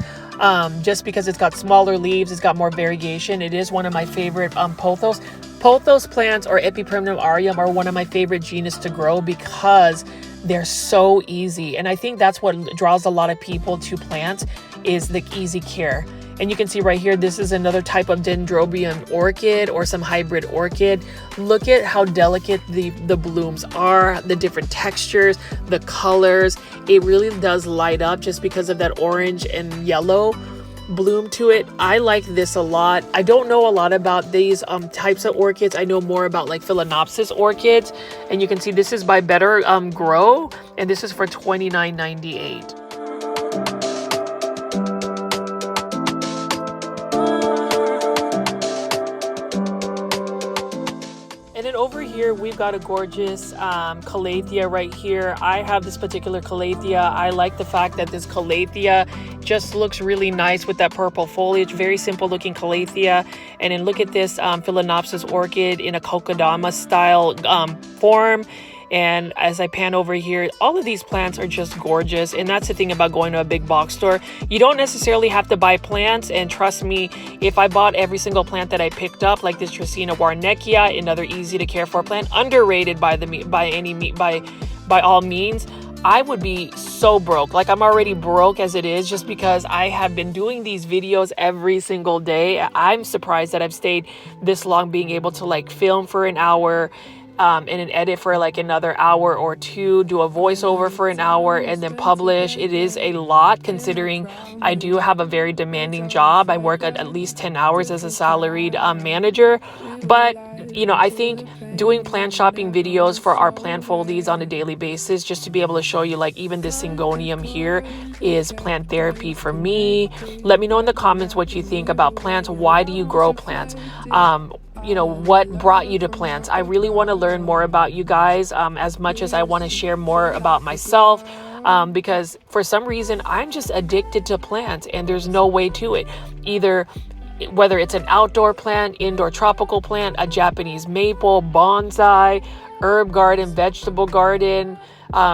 Just because it's got smaller leaves, it's got more variegation. It is one of my favorite pothos. Pothos plants or Epipremnum aureum are one of my favorite genus to grow because they're so easy. And I think that's what draws a lot of people to plants is the easy care. And you can see right here, this is another type of dendrobium orchid or some hybrid orchid. Look at how delicate the blooms are, the different textures, the colors. It really does light up just because of that orange and yellow bloom to it. I like this a lot. I don't know a lot about these types of orchids. I know more about like Phalaenopsis orchids. And you can see this is by Better Grow, and this is for $29.98. And then over here, we've got a gorgeous Calathea right here. I have this particular Calathea. I like the fact that this Calathea just looks really nice with that purple foliage. Very simple looking Calathea. And then look at this Phalaenopsis orchid in a Kokedama style form. And as I pan over here, all of these plants are just gorgeous. And that's the thing about going to a big box store. You don't necessarily have to buy plants. And trust me, if I bought every single plant that I picked up, like this Dracaena warneckia, another easy to care for plant, underrated by all means, I would be so broke. Like I'm already broke as it is, just because I have been doing these videos every single day. I'm surprised that I've stayed this long being able to like film for an hour, and an edit for like another hour or two, do a voiceover for an hour, and then publish. It is a lot considering I do have a very demanding job. I work at least 10 hours as a salaried manager. But, you know, I think doing plant shopping videos for our plant foldies on a daily basis, just to be able to show you like even this Syngonium here is plant therapy for me. Let me know in the comments what you think about plants. Why do you grow plants? You know, what brought you to plants? I really want to learn more about you guys as much as I want to share more about myself. because for some reason I'm just addicted to plants and there's no way to it. Either whether it's an outdoor plant, indoor tropical plant, a Japanese maple, bonsai, herb garden, vegetable garden,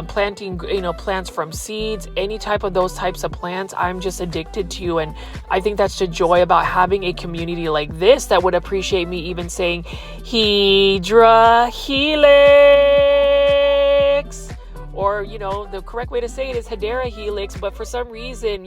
planting, plants from seeds, any type of those types of plants, I'm just addicted to. And I think that's the joy about having a community like this that would appreciate me even saying Hydra Helix. Or, the correct way to say it is Hedera Helix. But for some reason,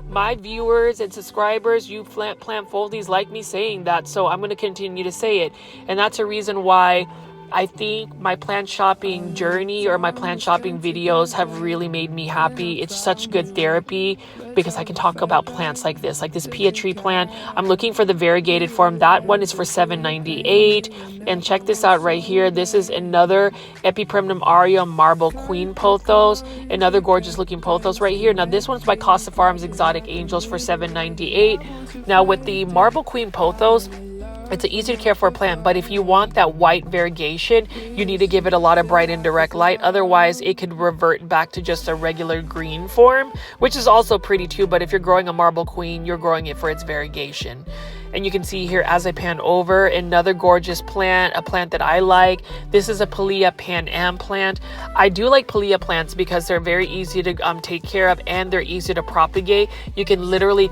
my viewers and subscribers, you plant foldies like me saying that. So I'm going to continue to say it. And that's a reason why I think my plant shopping journey or my plant shopping videos have really made me happy. It's such good therapy because I can talk about plants like this Pia tree plant. I'm looking for the variegated form. That one is for $7.98. And check this out right here. This is another Epipremnum aureum marble queen pothos. Another gorgeous looking pothos right here. Now this one's by Costa Farms Exotic Angels for $7.98. Now with the marble queen pothos, it's an easy to care for plant, but if you want that white variegation, you need to give it a lot of bright and direct light. Otherwise, it could revert back to just a regular green form, which is also pretty too. But if you're growing a marble queen, you're growing it for its variegation. And you can see here as I pan over, another gorgeous plant, a plant that I like. This is a Pilea Pan Am plant. I do like Pilea plants because they're very easy to take care of and they're easy to propagate. You can literally,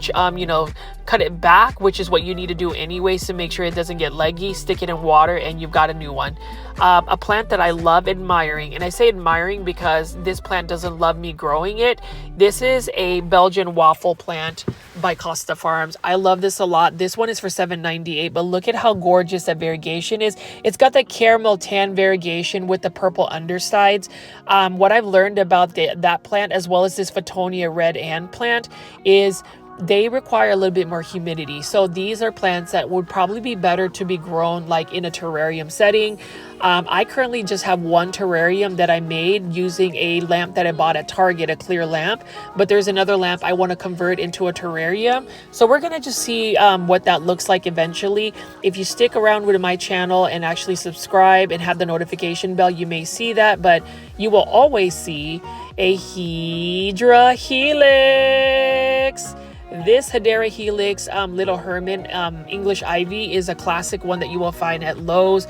cut it back, which is what you need to do anyways to make sure it doesn't get leggy. Stick it in water and you've got a new one. A plant that I love admiring, and I say admiring because this plant doesn't love me growing it. This is a Belgian waffle plant by Costa Farms. I love this a lot. This one is for $7.98, but look at how gorgeous that variegation is. It's got the caramel tan variegation with the purple undersides. What I've learned about that plant, as well as this Photonia red and plant, is they require a little bit more humidity. So these are plants that would probably be better to be grown like in a terrarium setting. I currently just have one terrarium that I made using a lamp that I bought at Target, a clear lamp, but there's another lamp I want to convert into a terrarium. So we're going to just see what that looks like eventually. If you stick around with my channel and actually subscribe and have the notification bell, you may see that, but you will always see a Hydra Helix. This Hedera Helix Little Herman English Ivy is a classic one that you will find at Lowe's.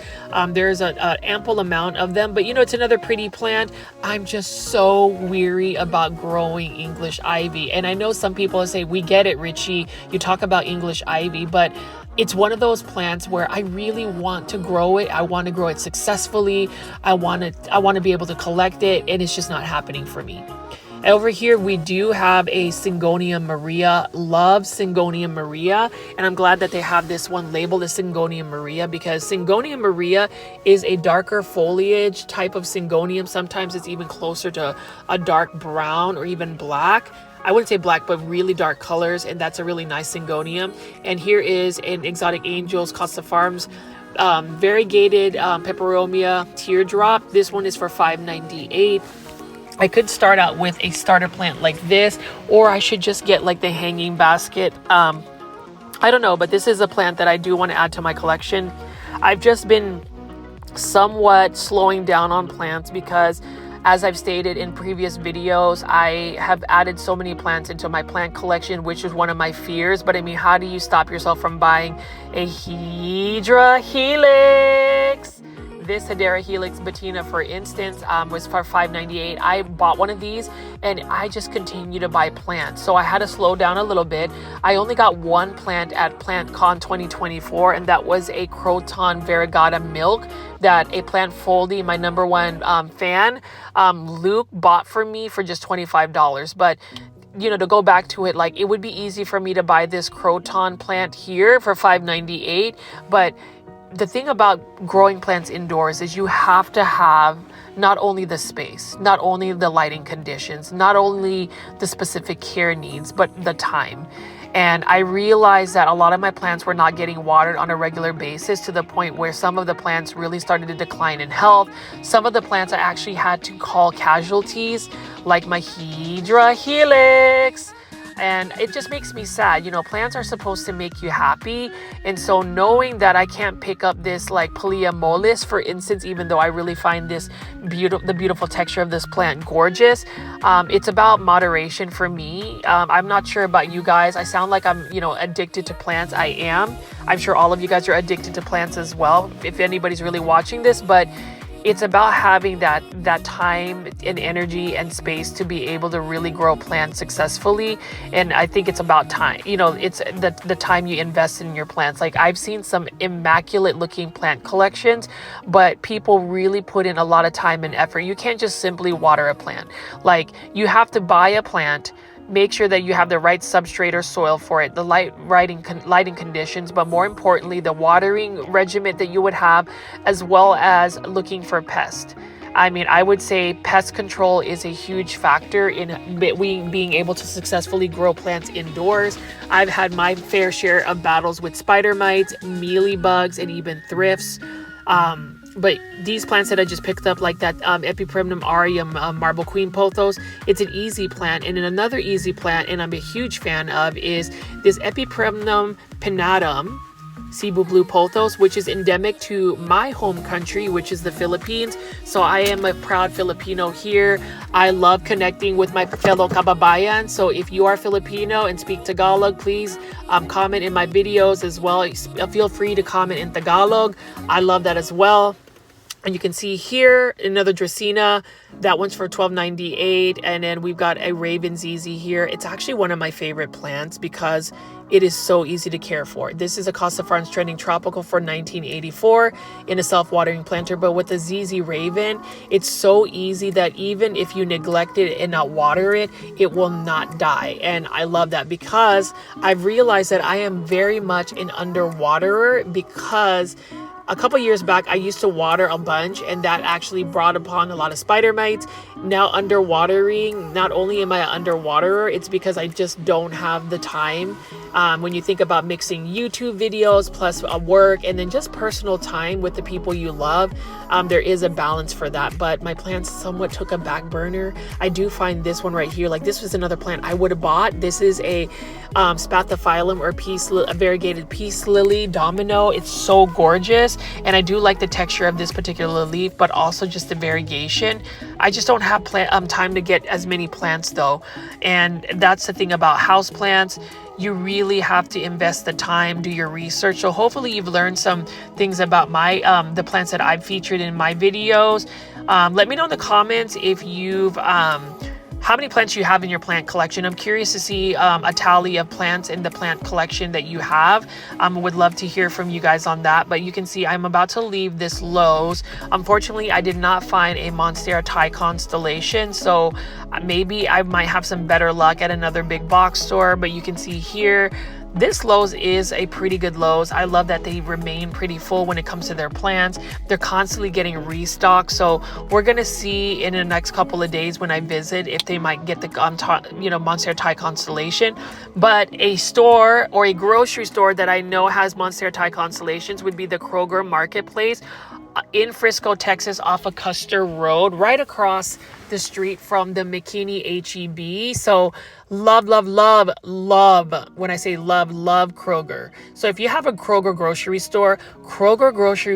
There's an ample amount of them, but it's another pretty plant. I'm just so weary about growing English Ivy. And I know some people say, we get it, Richie, you talk about English Ivy, but it's one of those plants where I really want to grow it. I want to grow it successfully. I want to be able to collect it, and it's just not happening for me. Over here, we do have a Syngonium Maria. Love Syngonium Maria. And I'm glad that they have this one labeled as Syngonium Maria because Syngonium Maria is a darker foliage type of Syngonium. Sometimes it's even closer to a dark brown or even black. I wouldn't say black, but really dark colors. And that's a really nice Syngonium. And here is an Exotic Angels Costa Farms variegated Peperomia Teardrop. This one is for $5.98. I could start out with a starter plant like this, or I should just get like the hanging basket. I don't know, but this is a plant that I do want to add to my collection. I've just been somewhat slowing down on plants because, as I've stated in previous videos, I have added so many plants into my plant collection, which is one of my fears. But I mean, how do you stop yourself from buying a Hydra Helix? This Hedera Helix Bettina, for instance, was for $5.98. I bought one of these and I just continue to buy plants. So I had to slow down a little bit. I only got one plant at PlantCon 2024, and that was a Croton Variegata Milk that a Plant Foldy, my number one fan, Luke, bought for me for just $25. But to go back to it, like, it would be easy for me to buy this Croton plant here for $5.98, but the thing about growing plants indoors is you have to have not only the space, not only the lighting conditions, not only the specific care needs, but the time. And I realized that a lot of my plants were not getting watered on a regular basis, to the point where some of the plants really started to decline in health. Some of the plants I actually had to call casualties, like my Hydra Helix. And it just makes me sad. Plants are supposed to make you happy. And so knowing that I can't pick up this like Pilea mollis, for instance, even though I really find the beautiful texture of this plant gorgeous, it's about moderation for me. I'm not sure about you guys. I sound like I'm, addicted to plants. I am. I'm sure all of you guys are addicted to plants as well, if anybody's really watching this, but it's about having that time and energy and space to be able to really grow plants successfully. And I think it's about time. It's the time you invest in your plants. Like, I've seen some immaculate looking plant collections, but people really put in a lot of time and effort. You can't just simply water a plant. Like, you have to buy a plant, make sure that you have the right substrate or soil for it, the lighting conditions, but more importantly, the watering regimen that you would have, as well as looking for pests. I mean, I would say pest control is a huge factor in being able to successfully grow plants indoors. I've had my fair share of battles with spider mites, mealybugs, and even thrifts. But these plants that I just picked up, like that Epipremnum aureum marble queen pothos, it's an easy plant. And then another easy plant, and I'm a huge fan of, is this Epipremnum pinnatum Cebu blue pothos, which is endemic to my home country, which is the Philippines. So I am a proud Filipino here. I love connecting with my fellow kababayan. So if you are Filipino and speak Tagalog, please comment in my videos as well. Feel free to comment in Tagalog. I love that as well. And you can see here another Dracaena. That one's for $12.98. And then we've got a Raven ZZ here. It's actually one of my favorite plants because it is so easy to care for. This is a Costa Farms Trending Tropical for $19.84 in a self-watering planter. But with the ZZ Raven, it's so easy that even if you neglect it and not water it, it will not die. And I love that because I've realized that I am very much an underwaterer, because a couple years back, I used to water a bunch, and that actually brought upon a lot of spider mites. Now, underwatering, not only am I an underwaterer, it's because I just don't have the time. When you think about mixing YouTube videos plus work and then just personal time with the people you love, there is a balance for that. But my plants somewhat took a back burner. I do find this one right here, like this was another plant I would have bought. This is a Spathiphyllum or a variegated peace lily domino. It's so gorgeous. And I do like the texture of this particular leaf, but also just the variegation. I just don't have time to get as many plants though. And that's the thing about house plants. You really have to invest the time, do your research. So hopefully you've learned some things about my the plants that I've featured in my videos. Let me know in the comments if you've how many plants you have in your plant collection. I'm curious to see a tally of plants in the plant collection that you have. Would love to hear from you guys on that. But you can see I'm about to leave this Lowe's. Unfortunately, I did not find a Monstera Thai Constellation, so maybe I might have some better luck at another big box store. But you can see here, this Lowe's is a pretty good Lowe's. I love that they remain pretty full when it comes to their plants. They're constantly getting restocked. So we're going to see in the next couple of days when I visit if they might get the Monstera Thai Constellation. But a store or a grocery store that I know has Monstera Thai Constellations would be the Kroger Marketplace in Frisco, Texas, off of Custer Road, right across the street from the McKinney HEB. So love. When I say love Kroger. So if you have a Kroger grocery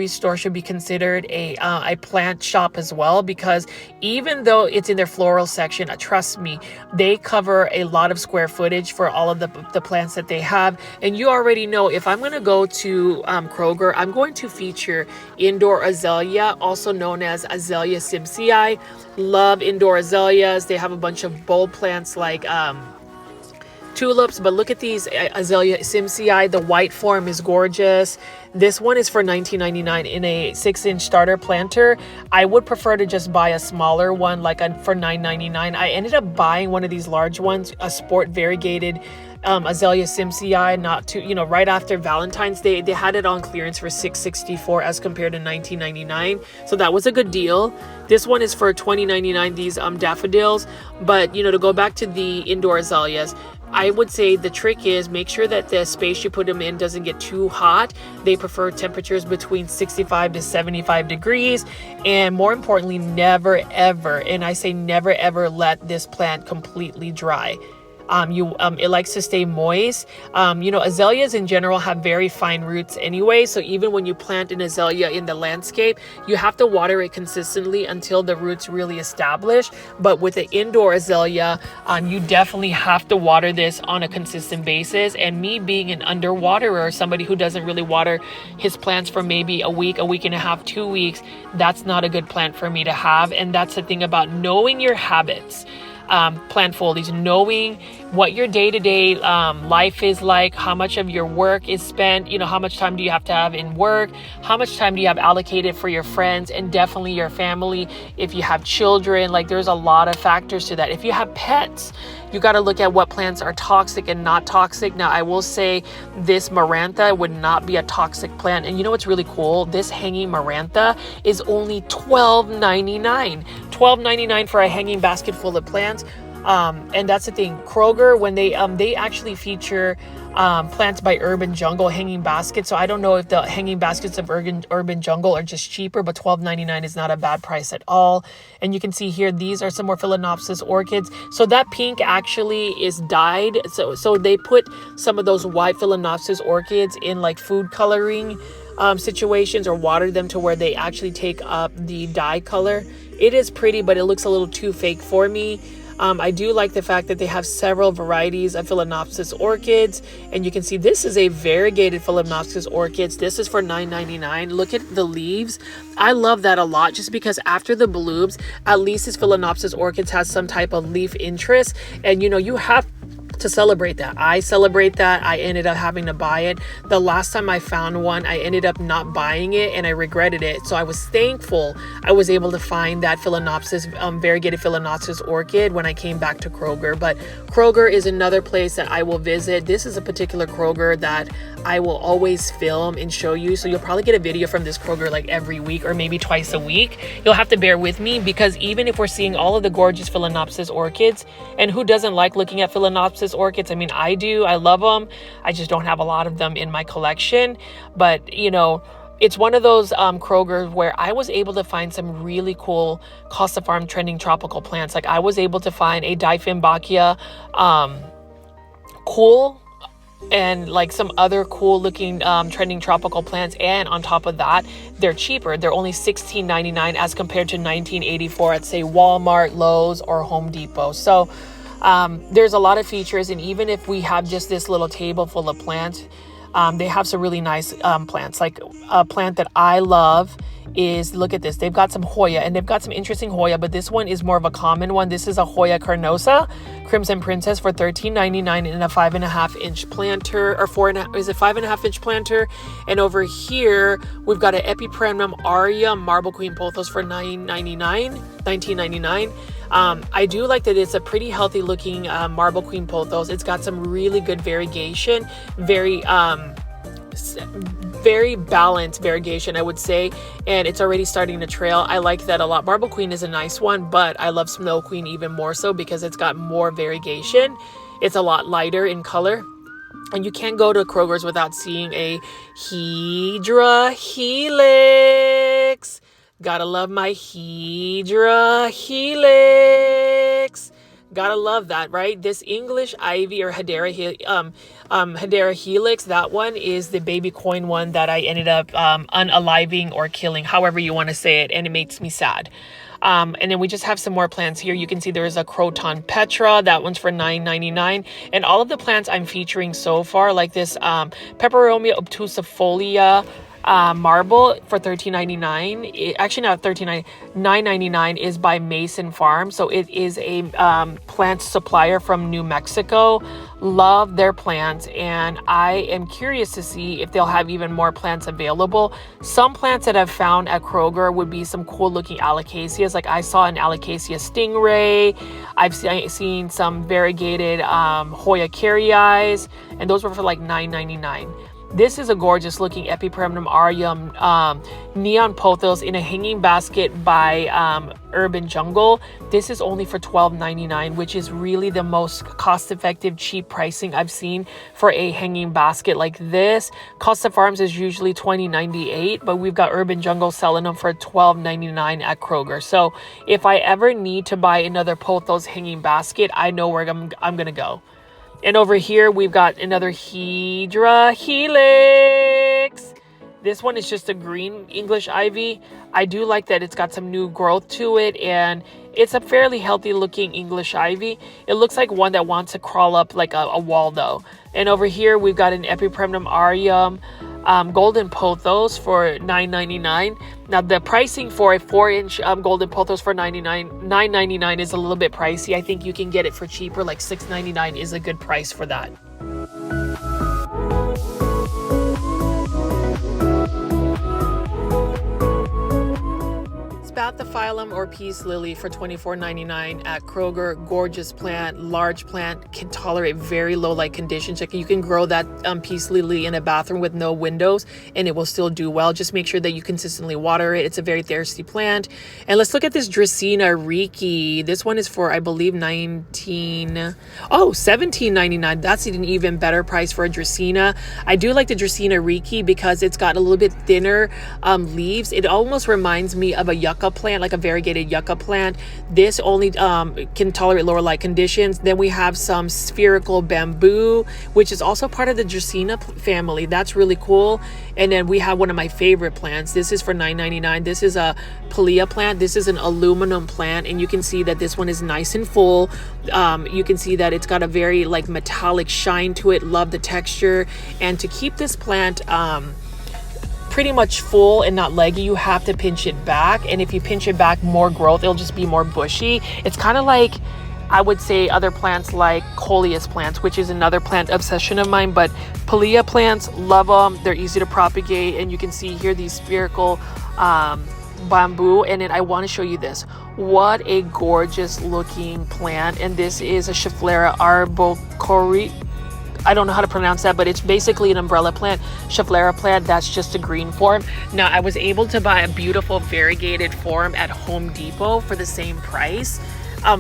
store should be considered a plant shop as well, because even though it's in their floral section, trust me, they cover a lot of square footage for all of the plants that they have. And you already know, if I'm going to go to Kroger, I'm going to feature indoor azalea, also known as Azalea simpsonii. Love indoor azaleas. They have a bunch of bulb plants like tulips, but look at these Azalea simpsonii. The white form is gorgeous. This one is for $19.99 in a 6-inch starter planter. I would prefer to just buy a smaller one, like for $9.99. I ended up buying one of these large ones, a sport variegated Azalea simpsonii, right after Valentine's Day. They had it on clearance for $6.64 as compared to $19.99. So that was a good deal. This one is for $20.99, these daffodils. But, to go back to the indoor azaleas, I would say the trick is make sure that the space you put them in doesn't get too hot. They prefer temperatures between 65 to 75 degrees. And more importantly, never ever, and I say never ever, let this plant completely dry. It likes to stay moist. Azaleas in general have very fine roots anyway, so even when you plant an azalea in the landscape, you have to water it consistently until the roots really establish. But with the indoor azalea, you definitely have to water this on a consistent basis. And me being an underwaterer, somebody who doesn't really water his plants for maybe a week and a half, 2 weeks, that's not a good plant for me to have. And that's the thing about knowing your habits. Plant foliage, knowing what your day-to-day life is like, how much of your work is spent, how much time do you have to have in work, how much time do you have allocated for your friends, and definitely your family. If you have children, like there's a lot of factors to that. If you have pets, you got to look at what plants are toxic and not toxic. Now, I will say this Marantha would not be a toxic plant. And you know what's really cool? This hanging Marantha is only $12.99. $12.99 for a hanging basket full of plants. And that's the thing. Kroger, when they actually feature plants by Urban Jungle hanging baskets. So I don't know if the hanging baskets of Urban Jungle are just cheaper, but $12.99 is not a bad price at all. And you can see here, these are some more Phalaenopsis orchids. So that pink actually is dyed. So they put some of those white Phalaenopsis orchids in like food coloring situations, or water them to where they actually take up the dye color. It is pretty, but it looks a little too fake for me. I do like the fact that they have several varieties of Phalaenopsis orchids, and you can see this is a variegated Phalaenopsis orchids. This is for $9.99. Look at the leaves. I love that a lot, just because after the blooms, at least this Phalaenopsis orchids has some type of leaf interest, and you have to celebrate that. I celebrate that. I ended up having to buy it. The last time I found one, I ended up not buying it, and I regretted it. So I was thankful I was able to find that Phalaenopsis, variegated Phalaenopsis orchid when I came back to Kroger. But Kroger is another place that I will visit. This is a particular Kroger that I will always film and show you. So you'll probably get a video from this Kroger like every week or maybe twice a week. You'll have to bear with me, because even if we're seeing all of the gorgeous Phalaenopsis orchids, and who doesn't like looking at Phalaenopsis orchids? I mean, I do. I love them. I just don't have a lot of them in my collection. But, it's one of those Krogers where I was able to find some really cool Costa Farm trending tropical plants. Like I was able to find a Dieffenbachia cool, and like some other cool looking trending tropical plants. And on top of that, they're cheaper. They're only $16.99 as compared to $19.84 at, say, Walmart, Lowe's, or Home Depot. So there's a lot of features. And even if we have just this little table full of plants, they have some really nice plants. Like a plant that I love is, look at this. They've got some Hoya, and they've got some interesting Hoya, but this one is more of a common one. This is a Hoya carnosa, Crimson Princess, for $13.99 in a 5.5 inch planter, or 5.5 inch planter. And over here, we've got an Epipremnum Aria Marble Queen Pothos for $19.99. I do like that it's a pretty healthy looking Marble Queen Pothos. It's got some really good variegation, very balanced variegation, I would say, and it's already starting to trail. I like that a lot. Marble Queen is a nice one, but I love Snow Queen even more so because it's got more variegation. It's a lot lighter in color. And you can't go to Kroger's without seeing a Hydra Helix. Gotta love my Hydra Helix. Gotta love that, right? This English Ivy, or Hedera Helix, that one is the baby coin one that I ended up unaliving or killing, however you want to say it, and it makes me sad. And then we just have some more plants here. You can see there is a Croton Petra. That one's for $9.99. And all of the plants I'm featuring so far, like this Peperomia obtusifolia marble for $13.99. Actually not $13.99, $9.99 is by Mason Farm. So it is a plant supplier from New Mexico. Love their plants, and I am curious to see if they'll have even more plants available. Some plants that I've found at Kroger would be some cool looking alocasias. Like I saw an Alocasia Stingray. I've seen some variegated Hoya Carrii, and those were for like $9.99. This is a gorgeous looking Epipremnum Aureum neon pothos in a hanging basket by Urban Jungle. This is only for $12.99, which is really the most cost-effective, cheap pricing I've seen for a hanging basket like this. Costa Farms is usually $20.98, but we've got Urban Jungle selling them for $12.99 at Kroger. So if I ever need to buy another pothos hanging basket, I know where I'm gonna go. And over here, we've got another Hydra Helix. This one is just a green English ivy. I do like that it's got some new growth to it, and it's a fairly healthy looking English ivy. It looks like one that wants to crawl up like a wall though. And over here, we've got an Epipremnum aureum golden pothos for $9.99. Now the pricing for a 4-inch golden pothos for $9.99 is a little bit pricey. I think you can get it for cheaper, like $6.99 is a good price for that. Spathiphyllum or peace lily for $24.99 at Kroger. Gorgeous plant, large plant, can tolerate very low light conditions. Like you can grow that peace lily in a bathroom with no windows and it will still do well. Just make sure that you consistently water it. It's a very thirsty plant. And let's look at this Dracaena Riki. This one is for, I believe, $17.99. That's an even better price for a Dracaena. I do like the Dracaena Riki because it's got a little bit thinner leaves. It almost reminds me of a yucca plant, like a variegated yucca plant. This only can tolerate lower light conditions. Then we have some spherical bamboo, which is also part of the Dracaena family. That's really cool. And then we have one of my favorite plants. This is for $9.99. This is a Pilea plant. This is an aluminum plant, and you can see that this one is nice and full. You can see that it's got a very like metallic shine to it. Love the texture. And to keep this plant pretty much full and not leggy, you have to pinch it back. And if you pinch it back, more growth, it'll just be more bushy. It's kind of like, I would say, other plants like coleus plants, which is another plant obsession of mine. But Pilea plants, love them. They're easy to propagate, and you can see here these spherical bamboo. And then I want to show you this. What a gorgeous looking plant. And this is a Schefflera arbocori. I don't know how to pronounce that, but it's basically an umbrella plant, Schefflera plant. That's just a green form. Now, I was able to buy a beautiful variegated form at Home Depot for the same price,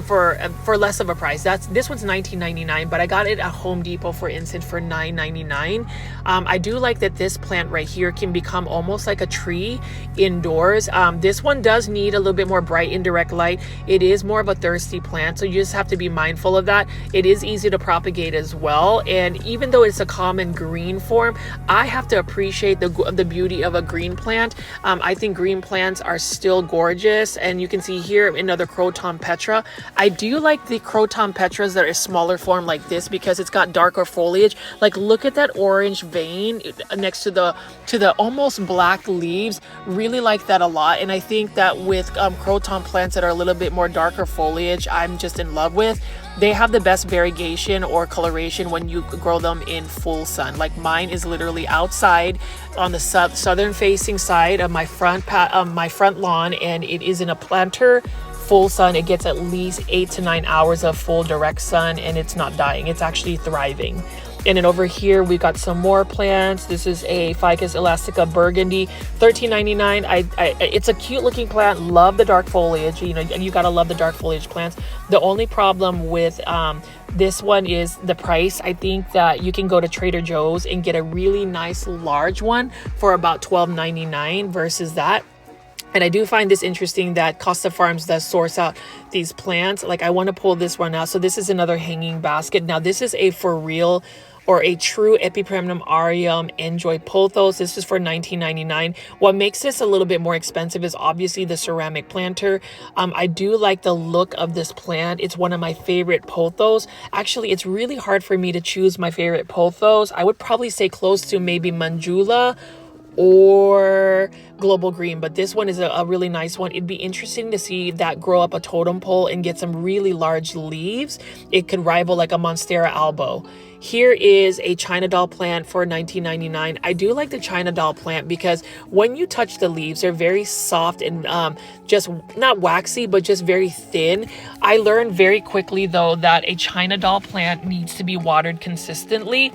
for less of a price. This one's $19.99, but I got it at Home Depot, for instance, for $9.99. I do like that this plant right here can become almost like a tree indoors. This one does need a little bit more bright indirect light. It is more of a thirsty plant, so you just have to be mindful of that. It is easy to propagate as well, and even though it's a common green form, I have to appreciate the beauty of a green plant. I think green plants are still gorgeous, and you can see here another Croton petra. I do like the Croton petras that are smaller form like this because it's got darker foliage. Like, look at that orange vein next to the almost black leaves. Really like that a lot. And I think that with Croton plants that are a little bit more darker foliage, I'm just in love with. They have the best variegation or coloration when you grow them in full sun. Like mine is literally outside on the southern facing side of my front lawn, and it is in a planter full sun. It gets at least 8 to 9 hours of full direct sun, and it's not dying. It's actually thriving. And then over here, we got some more plants. This is a Ficus elastica burgundy, $13.99. It's a cute looking plant. Love the dark foliage. You know, you gotta love the dark foliage plants. The only problem with this one is the price. I think that you can go to Trader Joe's and get a really nice large one for about $12.99 versus that. And I do find this interesting that Costa Farms does source out these plants. Like, I want to pull this one out. So this is another hanging basket. Now, this is a for real or a true Epipremnum aureum enjoy pothos. This is for $19.99. What makes this a little bit more expensive is obviously the ceramic planter. I do like the look of this plant. It's one of my favorite pothos. Actually, it's really hard for me to choose my favorite pothos. I would probably say close to maybe Manjula or Global Green, but this one is a really nice one. It'd be interesting to see that grow up a totem pole and get some really large leaves. It could rival like a Monstera albo. Here is a China doll plant for $19.99. I do like the China doll plant because when you touch the leaves, they're very soft and just not waxy, but just very thin. I learned very quickly though that a China doll plant needs to be watered consistently.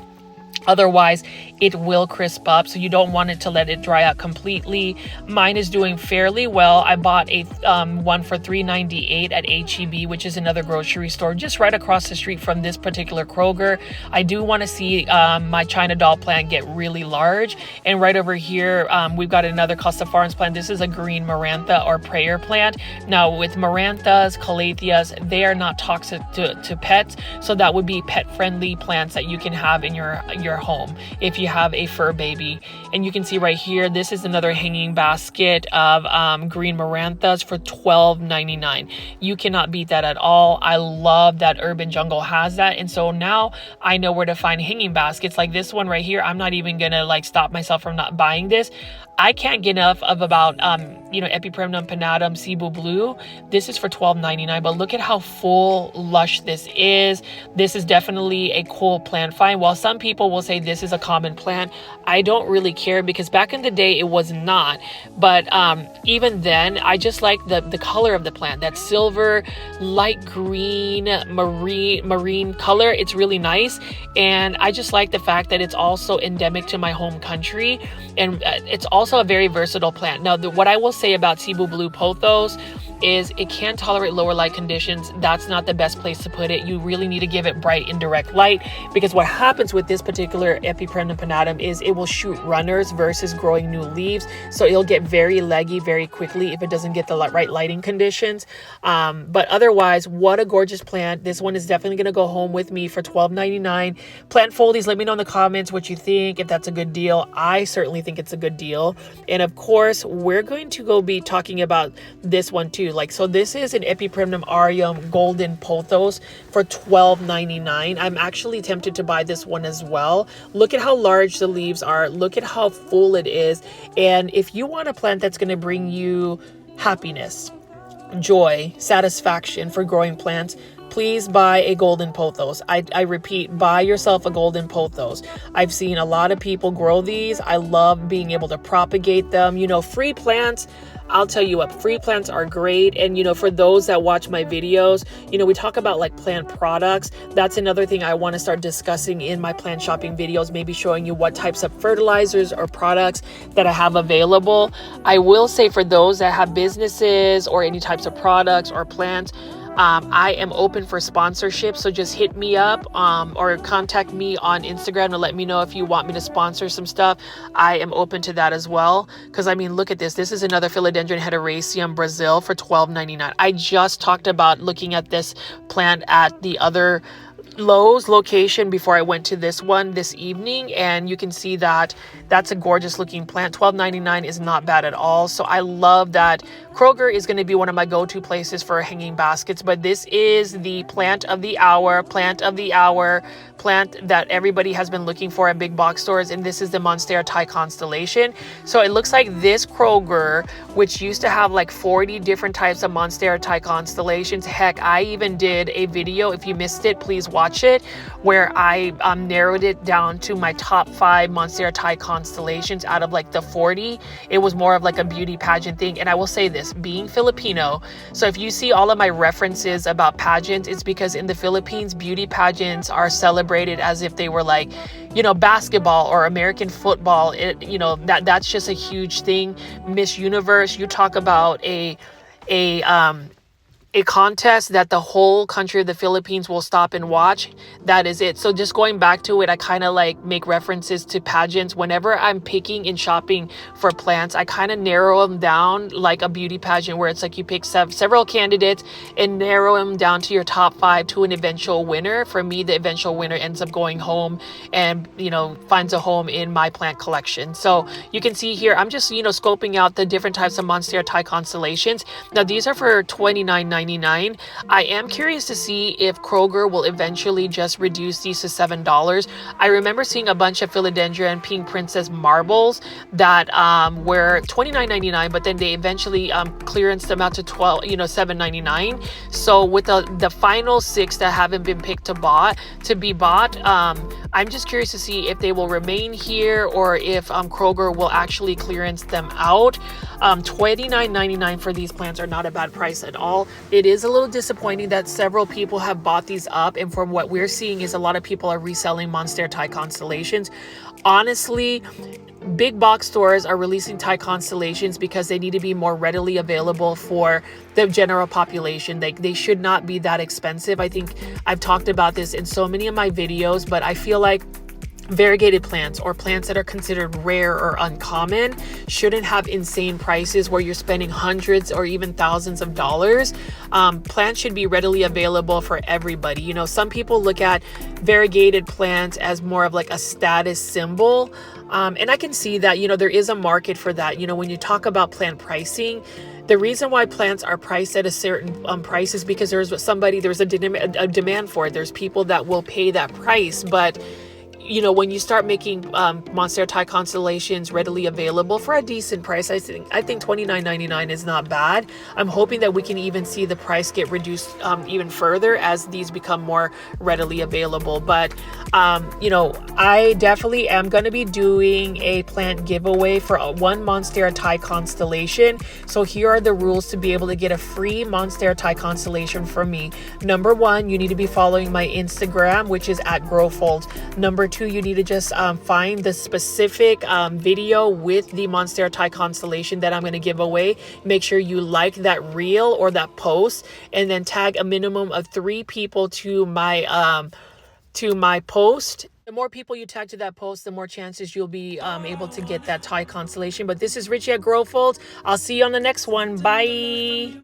Otherwise, it will crisp up, so you don't want it to let it dry out completely. Mine is doing fairly well. I bought a one for $3.98 at H-E-B, which is another grocery store just right across the street from this particular Kroger. I do want to see my China doll plant get really large. And right over here, we've got another Costa Farms plant. This is a green Marantha or prayer plant. Now, with Maranthas, Calatheas, they are not toxic to pets, so that would be pet-friendly plants that you can have in your home if you have a fur baby. And you can see right here, this is another hanging basket of green Maranthas for $12.99. You cannot beat that at all. I love that Urban Jungle has that, and so now I know where to find hanging baskets like this one right here. I'm not even gonna like stop myself from not buying this. I can't get enough of about Epipremnum pinnatum Cebu Blue. This is for $12.99, but look at how full, lush this is. This is definitely a cool plant find. While some people will say this is a common plant, I don't really care, because back in the day it was not. But even then, I just like the color of the plant, that silver, light green, marine color. It's really nice, and I just like the fact that it's also endemic to my home country, and it's also a very versatile plant. Now, what I will say about Cebu Blue Pothos is it can tolerate lower light conditions. That's not the best place to put it. You really need to give it bright indirect light, because what happens with this particular Epipremnum pinnatum is it will shoot runners versus growing new leaves. So it'll get very leggy very quickly if it doesn't get the right lighting conditions. But otherwise, what a gorgeous plant. This one is definitely going to go home with me for $12.99. Plant foldies, let me know in the comments what you think, if that's a good deal. I certainly think it's a good deal. And of course, we're going to go be talking about this one too. So this is an Epipremnum aureum golden pothos for $12.99. I'm actually tempted to buy this one as well. Look at how large the leaves are. Look at how full it is. And if you want a plant that's going to bring you happiness, joy, satisfaction for growing plants, please buy a golden pothos. I repeat, buy yourself a golden pothos. I've seen a lot of people grow these. I love being able to propagate them. Free plants, I'll tell you what, free plants are great. And, for those that watch my videos, we talk about like plant products. That's another thing I want to start discussing in my plant shopping videos, maybe showing you what types of fertilizers or products that I have available. I will say, for those that have businesses or any types of products or plants, I am open for sponsorship, so just hit me up or contact me on Instagram to let me know if you want me to sponsor some stuff. I am open to that as well, because look at this. This is another Philodendron heteroraceum Brazil for $12.99. I just talked about looking at this plant at the other Lowe's location before I went to this one this evening, and you can see that that's a gorgeous looking plant. $12.99 is not bad at all. So I love that. Kroger is going to be one of my go-to places for hanging baskets, but this is the plant of the hour plant that everybody has been looking for at big box stores, and this is the Monstera Thai Constellation. So it looks like this Kroger, which used to have like 40 different types of Monstera Thai Constellations. Heck, I even did a video, if you missed it, please watch it, where I narrowed it down to my top 5 Monstera Thai Constellations out of like the 40. It was more of like a beauty pageant thing. And I will say this, being Filipino, so if you see all of my references about pageants, it's because in the Philippines, beauty pageants are celebrated as if they were like, basketball or American football. That's just a huge thing. Miss Universe, you talk about a contest that the whole country of the Philippines will stop and watch. That is it. So just going back to it, I kind of like make references to pageants. Whenever I'm picking and shopping for plants, I kind of narrow them down like a beauty pageant, where it's like you pick several candidates and narrow them down to your top 5 to an eventual winner. For me, the eventual winner ends up going home and, finds a home in my plant collection. So you can see here, I'm just, scoping out the different types of Monstera Thai Constellations. Now, these are for $29.99. I am curious to see if Kroger will eventually just reduce these to $7. I remember seeing a bunch of Philodendron Pink Princess marbles that were $29.99, but then they eventually clearanced them out to $7.99. So with the final 6 that haven't been picked to be bought, I'm just curious to see if they will remain here or if Kroger will actually clearance them out. $29.99 for these plants are not a bad price at all. It is a little disappointing that several people have bought these up, and from what we're seeing is a lot of people are reselling Monstera Thai constellations. Honestly, big box stores are releasing Thai constellations because they need to be more readily available for the general population. They should not be that expensive. I think I've talked about this in so many of my videos, but I feel like variegated plants or plants that are considered rare or uncommon shouldn't have insane prices where you're spending hundreds or even thousands of dollars. Plants should be readily available for everybody. You know, some people look at variegated plants as more of like a status symbol. And I can see that, you know, there is a market for that. You know, when you talk about plant pricing, the reason why plants are priced at a certain price is because there's a demand for it. There's people that will pay that price. But you know, when you start making Monstera Thai constellations readily available for a decent price, I think $29.99 is not bad. I'm hoping that we can even see the price get reduced even further as these become more readily available. But you know, I definitely am going to be doing a plant giveaway for one Monstera Thai constellation. So here are the rules to be able to get a free Monstera Thai constellation from me. Number one, you need to be following my Instagram, which is at Growfold. Number two, you need to just find the specific video with the Monstera Thai constellation that I'm going to give away. Make sure you like that reel or that post, and then tag a minimum of 3 people to my post. The more people you tag to that post, the more chances you'll be able to get that Thai constellation. But this is Richie at Growfold. I'll see you on the next one. Bye.